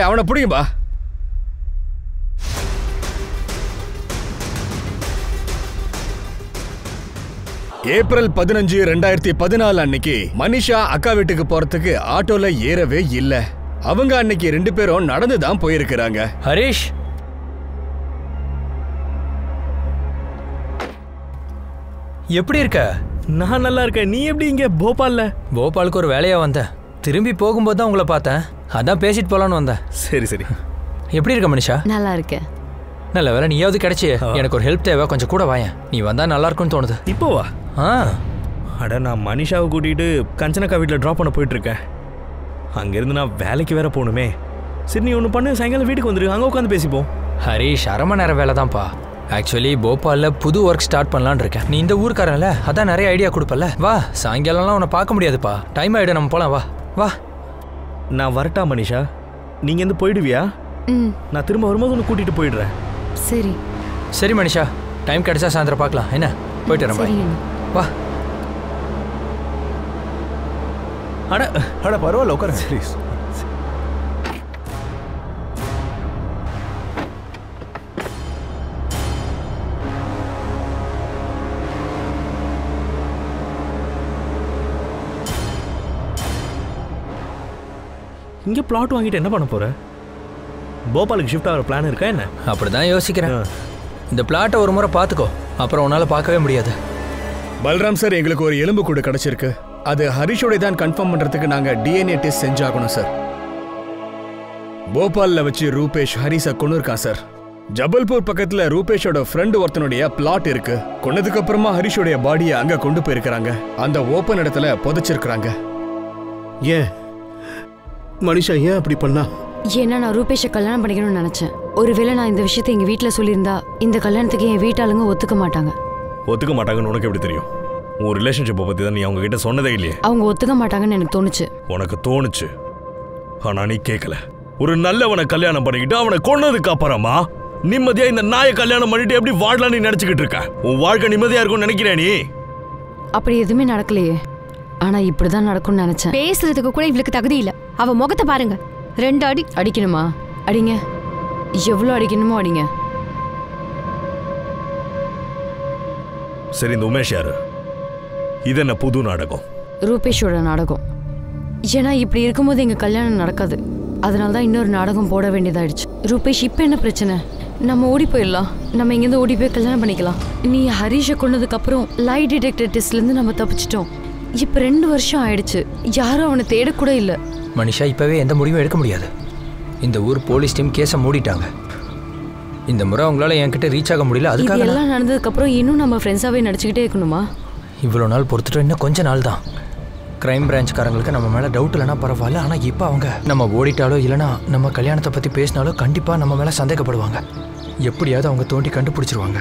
அவனை பிடிக்கும்பா. ஏப்ரல் 15, 2014 அன்னைக்கு மனிஷா அக்கா வீட்டுக்கு போறதுக்கு ஆட்டோல ஏறவே இல்லை. அவங்க அன்னைக்கு 2 பேரும் நடந்துதான் போயிருக்கிறாங்க. ஹரிஷ், எப்படி இருக்க? நான் நல்லா இருக்கேன். நீ எப்படி இங்க போபால்ல? போபாலுக்கு ஒரு வேலையா வந்தேன். திரும்பி போகும்போது தான் உங்களை பார்த்தேன். அதான் பேசிட்டு போலான்னு வந்தேன். சரி சரி. எப்படி இருக்க மனிஷா? நல்லா இருக்கேன். நல்ல வேலை நீயாவது கிடைச்சி. எனக்கு ஒரு ஹெல்ப் தேவை, கொஞ்சம் கூட வாயேன். நீ வந்தா நல்லா இருக்கும்னு தோணுது. இப்போ வா. அட, நான் மனிஷாவை கூட்டிகிட்டு கஞ்சனக்கா வீட்டில் ட்ராப் பண்ண போயிட்டுருக்கேன். அங்கேருந்து நான் வேலைக்கு வேற போகணுமே. சரி, நீ ஒன்று பண்ணு, சாயங்காலம் வீட்டுக்கு வந்துரு, அங்கே உட்காந்து பேசிப்போம். ஹரிஷ், அரை மணி நேரம் வேலை தான்ப்பா. ஆக்சுவலி போபாலில் புது ஒர்க் ஸ்டார்ட் பண்ணலான்னு இருக்கேன். நீ இந்த ஊருக்காரன்ல, அதான் நிறைய ஐடியா கொடுப்பல. வா, சாயங்காலம்லாம் உன்னை பார்க்க முடியாதுப்பா. டைம் ஆகிடும், நம்ம போகலாம். வா வா. நான் வரட்டா மனிஷா? நீங்கள் இருந்து போயிடுவியா? நான் திரும்ப வரும்போது ஒன்று கூட்டிகிட்டு போயிடுறேன். சரி சரி மனிஷா, டைம் கிடைச்சா சாயந்தரம் பார்க்கலாம். என்ன, போயிட்டு வரேன். வா. அட அட பரவாயில்ல, உட்காருங்க ப்ளீஸ். இங்கே பிளாட் வாங்கிட்டு என்ன பண்ண போகிற? போபாலுக்கு ஷிஃப்ட் ஆகிற பிளான் இருக்கா என்ன? அப்படி தான் யோசிக்கிறேன். இந்த பிளாட்டை ஒரு முறை பார்த்துக்கோ, அப்புறம் உன்னால் பார்க்கவே முடியாது. பல்ராம் சார், எங்களுக்கு ஒரு எலும்பு கூடு கிடைச்சிருக்கு. அது ஹரிஷோட தான் கன்ஃபார்ம் பண்றதுக்கு நாங்க டிஎன்ஏ டெஸ்ட் செஞ்சாகணும் சார். போபால்ல வச்சு ரூபேஷ் ஹரிஷை கொண்டு இருக்கான் சார். ஜபல்பூர் பக்கத்துல ரூபேஷோட ஃப்ரெண்ட் ஒருத்தனுடைய பிளாட் இருக்கு. கொன்னதுக்கு அப்புறமா ஹரிஷோடைய பாடியை அங்க கொண்டு போயிருக்காங்க. அந்த ஓப்பன் இடத்துல புதைச்சிருக்காங்க. ஏன் மனிஷா ஏன் அப்படி பண்ணா? ஏன்னா நான் ரூபேஷை கல்யாணம் பண்ணிக்கணும்னு நினைச்சேன். ஒருவேளை நான் இந்த விஷயத்தை எங்க வீட்டுல சொல்லியிருந்தா இந்த கல்யாணத்துக்கு என் வீட்டாளுங்க ஒத்துக்க மாட்டாங்க. ஒத்துக்க மாட்டாங்கன்னு உனக்கு எப்படி தெரியும்? உன் ரிலேஷன்ஷிப்பை பத்தி தான் நீ அவங்க கிட்ட சொன்னதே இல்லையே. அவங்க ஒத்துக்க மாட்டாங்கன்னு எனக்கு தோணுச்சு. உனக்கு தோணுச்சு, ஆனா நீ கேட்கல. ஒரு நல்லவனை கல்யாணம் பண்ணிக்கிட்டு அவனை கொன்னதுக்கு அப்புறமா நிம்மதியா இந்த நாயை கல்யாணம் பண்ணிட்டு எப்படி வாழலாம் நீ நினைச்சுக்கிட்டு இருக்க? உன் வாழ்க்கை நிம்மதியா இருக்கும்னு நினைக்கிறே நீ? அப்படி எதுவுமே நடக்கலையே. ஆனா இப்படிதான் நடக்கும்னு நினைச்சேன். பேசுறதுக்கு கூட இவளுக்கு தகுதி இல்ல. அவ முகத்தை பாருங்க. 2 அடி அடிக்கணுமா? அடிங்க, எவ்வளவு அடிக்கணுமோ அடிங்க. சரி, இந்த உமேஷ் யாரு? இது என்ன புது நாடகம்? ரூபேஷோட நாடகம். ஏன்னா இப்படி இருக்கும்போது எங்க கல்யாணம் நடக்காது. அதனாலதான் இன்னொரு நாடகம் போட வேண்டியதாயிடுச்சு. ரூபேஷ், இப்ப என்ன பிரச்சனை? நம்ம ஓடி போயிடலாம். நம்ம இங்கேருந்து ஓடி போய் கல்யாணம் பண்ணிக்கலாம். நீ ஹரிஷை கொன்னதுக்கு அப்புறம் லை டிடெக்டர் டெஸ்ட்ல இருந்து நம்ம தப்பிச்சிட்டோம். இப்ப 2 வருஷம் ஆயிடுச்சு. யாரும் அவனை தேடக்கூட இல்ல. மனிஷா, இப்பவே எந்த முடிவும் எடுக்க முடியாது. இந்த ஊர் போலீஸ் டீம் கேஸை மூடிட்டாங்க. இந்த முறை அவங்களால என்கிட்ட ரீச் ஆக முடியல. அதுக்காக எல்லாம் நடந்ததுக்கு அப்புறம் இன்னும் நம்ம ஃப்ரெண்ட்ஸாவே நடிச்சுக்கிட்டே இருக்கணுமா? இவ்வளோ நாள் பொறுத்துட்டு இன்னும் கொஞ்ச நாள் தான். கிரைம் பிரான்ச்காரங்களுக்கு நம்ம மேலே டவுட் இல்லைனா பரவாயில்ல. ஆனால் இப்போ அவங்க நம்ம ஓடிட்டாலோ இல்லைனா நம்ம கல்யாணத்தை பற்றி பேசினாலோ கண்டிப்பாக நம்ம மேலே சந்தேகப்படுவாங்க. எப்படியாவது அவங்க தோண்டி கண்டுபிடிச்சிருவாங்க.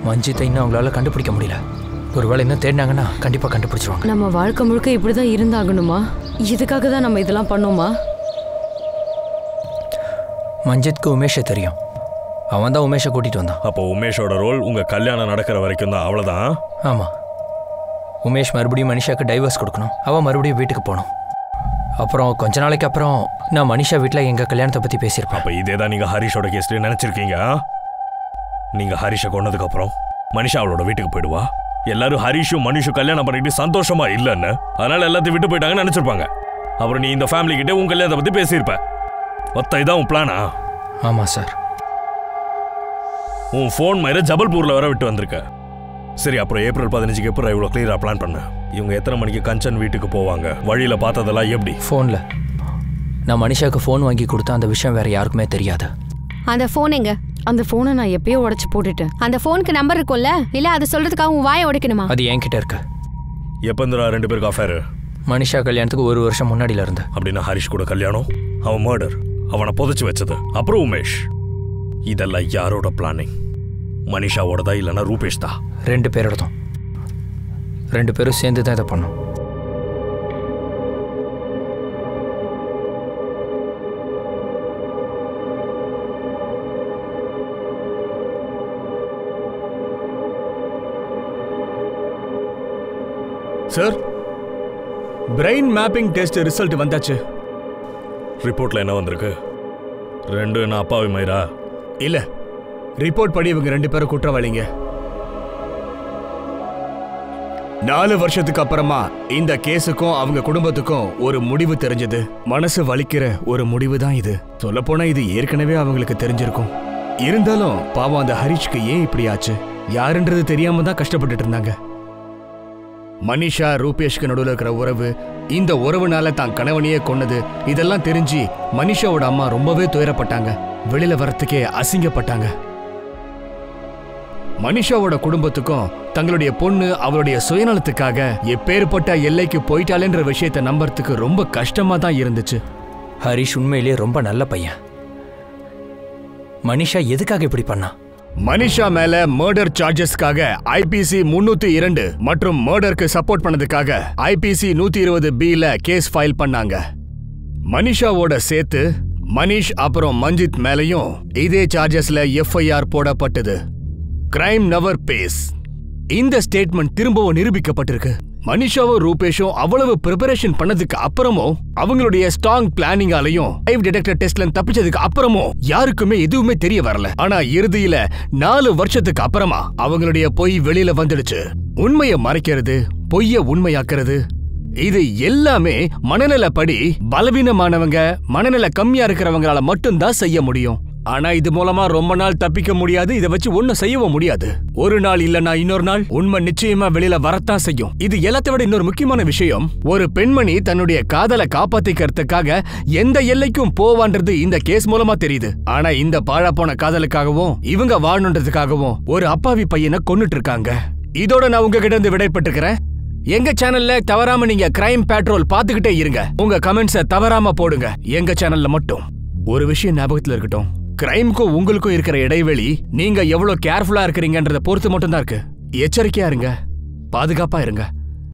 மஞ்சித்தை இன்னும் அவங்களால கண்டுபிடிக்க முடியல. ஒருவேளை இன்னும் தேடினாங்கன்னா கண்டிப்பாக கண்டுபிடிச்சிருவாங்க. நம்ம வாழ்க்கை முழுக்க இப்படி தான் இருந்தாகணுமா? இதுக்காக தான் நம்ம இதெல்லாம் பண்ணோமா? மஞ்சித்க்கு உமேஷை தெரியும். அவன் தான் உமேஷை கூட்டிகிட்டு வந்தான். அப்போ உமேஷோட ரோல் உங்கள் கல்யாணம் நடக்கிற வரைக்கும் தான், அவ்வளோதான்? ஆமாம். உமேஷ் மறுபடியும் மனிஷாவுக்கு டைவர்ஸ் கொடுக்கணும். அவன் மறுபடியும் வீட்டுக்கு போகணும். அப்புறம் கொஞ்ச நாளைக்கு அப்புறம் நான் மனிஷா வீட்டில் எங்கள் கல்யாணத்தை பற்றி பேசியிருப்பேன். அப்போ இதே தான் நீங்கள் ஹரிஷோட கேஸ்லேயே நினச்சிருக்கீங்க. நீங்கள் ஹரிஷை கொன்னதுக்கப்புறம் மனிஷா அவளோட வீட்டுக்கு போயிடுவா. எல்லாரும் ஹரிஷும் மனிஷும் கல்யாணம் பண்ணிட்டு சந்தோஷமா இல்லைன்னு, அதனால எல்லாத்தையும் விட்டு போயிட்டாங்கன்னு நினச்சிருப்பாங்க. அப்புறம் நீ இந்த ஃபேமிலி கிட்டே உன் கல்யாணத்தை பற்றி பேசியிருப்ப. மொத்த இதான் உன் பிளானா? ஆமாம் சார். உன் ஃபோன் மாதிரி ஜபல்பூரில் வர விட்டு வந்திருக்க. சரி, அப்புறம் ஏப்ரல் 15க்கு அப்புறம் இவ்வளோ கிளியராக பிளான் பண்ண. இவங்க எத்தனை மணிக்கு கஞ்சன் வீட்டுக்கு போவாங்க? வழியில் பார்த்ததெல்லாம் எப்படி? ஃபோனில். நான் மனிஷாவுக்கு ஃபோன் வாங்கி கொடுத்தா அந்த விஷயம் வேற யாருக்குமே தெரியாது. அந்த ஃபோன் எங்க? அந்த ஃபோனை நான் எப்பயோ உடைச்சு போட்டுட்டேன். அந்த ஃபோனுக்கு நம்பர் இருக்கும்ல? இல்ல அதை சொல்றதுக்காக உன் வாயை உடைக்கணுமா? அது என்கிட்ட இருக்கு. எப்போ இருந்துடா 2 பேருக்கு அஃபேர்? மனிஷா கல்யாணத்துக்கு 1 வருஷம் முன்னாடியில இருந்து. அப்படின்னா ஹரிஷ் கூட கல்யாணம், அவன் மர்டர், அவனை புதைச்சு வச்சது, அப்புறம் உமேஷ், இதெல்லாம் யாரோட பிளானிங்? மனிஷாவோடதா இல்லைன்னா ரூபேஷ் தான்? 2 பேரோடதும். 2 பேரும் சேர்ந்து தான் இதை பண்ணோம். Sir, brain mapping test result வந்தாச்சு. ரிப்போர்ட்ல என்ன வந்திருக்கு? 2 என்ன அப்பாவி மயிரா? இல்ல, ரிப்போர்ட் படி இவங்க 2 பேரும் குற்றவாளிங்க. 4 வருஷத்துக்கு அப்புறமா இந்த கேஸுக்கும் அவங்க குடும்பத்துக்கும் ஒரு முடிவு தெரிஞ்சது. மனசு வலிக்கிற ஒரு முடிவு தான் இது. சொல்லப்போனா இது ஏற்கனவே அவங்களுக்கு தெரிஞ்சிருக்கும். இருந்தாலும் பாவம் அந்த ஹரிஷ்க்கு ஏன் இப்படி ஆச்சு, யாருன்றது தெரியாம தான் கஷ்டப்பட்டுட்டு இருந்தாங்க. மனிஷா ரூபேஷ்க்கு நடுவில் இருக்கிற உறவு, இந்த உறவுனால தான் கணவனையே கொன்னது, இதெல்லாம் தெரிஞ்சு மனிஷாவோட அம்மா ரொம்பவே துயரப்பட்டாங்க. வெளியில வரத்துக்கே அசிங்கப்பட்டாங்க. மனிஷாவோட குடும்பத்துக்கும் தங்களுடைய பொண்ணு அவளுடைய சுயநலத்துக்காக எப்பேற்பட்ட எல்லைக்கு போயிட்டாலேன்ற விஷயத்தை நம்புறதுக்கு ரொம்ப கஷ்டமா தான் இருந்துச்சு. ஹரிஷ் உண்மையிலேயே ரொம்ப நல்ல பையன். மனிஷா எதுக்காக இப்படி பண்ணா? மனிஷா மேல மர்டர் சார்ஜஸ்க்காக IPC 302 மற்றும் மர்டருக்கு சப்போர்ட் பண்ணதுக்காக IPC 120B கேஸ் ஃபைல் பண்ணாங்க. மனிஷாவோட சேர்த்து மனிஷ் அப்புறம் மஞ்சித் மேலையும் இதே சார்ஜஸ்ல FIR போடப்பட்டது. Crime never pays. இந்த ஸ்டேட்மெண்ட் திரும்பவும் நிரூபிக்கப்பட்டிருக்கு. மனிஷாவும் ரூபேஷும் அவ்வளவு ப்ரிப்பரேஷன் பண்ணதுக்கு அப்புறமும் அவங்களுடைய ஸ்ட்ராங் பிளானிங்காலையும் லைவ் டிடெக்டர் டெஸ்ட்ல தப்பிச்சதுக்கு அப்புறமும் யாருக்குமே எதுவுமே தெரிய வரல. ஆனா இறுதியில 4 வருஷத்துக்கு அப்புறமா அவங்களுடைய பொய் வெளியில வந்துடுச்சு. உண்மையை மறைக்கிறது, பொய்ய உண்மையாக்குறது, இது எல்லாமே மனநலப்படி பலவீனமானவங்க, மனநல கம்மியா இருக்கிறவங்களால மட்டும்தான் செய்ய முடியும். ஆனா இது மூலமா ரொம்ப நாள் தப்பிக்க முடியாது. இதை வச்சு ஒண்ணும் செய்யவும் முடியாது. ஒரு நாள் இல்லனா இன்னொரு நாள் உண்மை நிச்சயமா வெளியில வரத்தான் செய்யும். இது எல்லாத்தை விட இன்னொரு முக்கியமான விஷயம், ஒரு பெண்மணி தன்னுடைய காதலை காப்பாத்திக்கிறதுக்காக எந்த எல்லைக்கும் போவான்றது இந்த கேஸ் மூலமா தெரியுது. ஆனா இந்த பாழா போன காதலுக்காகவும் இவங்க வாழணுன்றதுக்காகவும் ஒரு அப்பாவி பையனை கொன்னுட்டு இருக்காங்க. இதோட நான் உங்ககிட்ட இருந்து விடைபெற்றுக்கிறேன். எங்க சேனல்ல தவறாம நீங்க கிரைம் பேட்ரோல் பாத்துக்கிட்டே இருங்க. உங்க கமெண்ட்ஸை தவறாம போடுங்க எங்க சேனல்ல மட்டும். ஒரு விஷயம் ஞாபகத்துல இருக்கட்டும், கிரைம்க்கும் உங்களுக்கும் இருக்கிற இடைவெளி நீங்க எவ்வளவு கேர்ஃபுல்லா இருக்கிறீங்கன்றத பொறுத்து மட்டும் தான் இருக்கு. எச்சரிக்கையா இருங்க, பாதுகாப்பா இருங்க.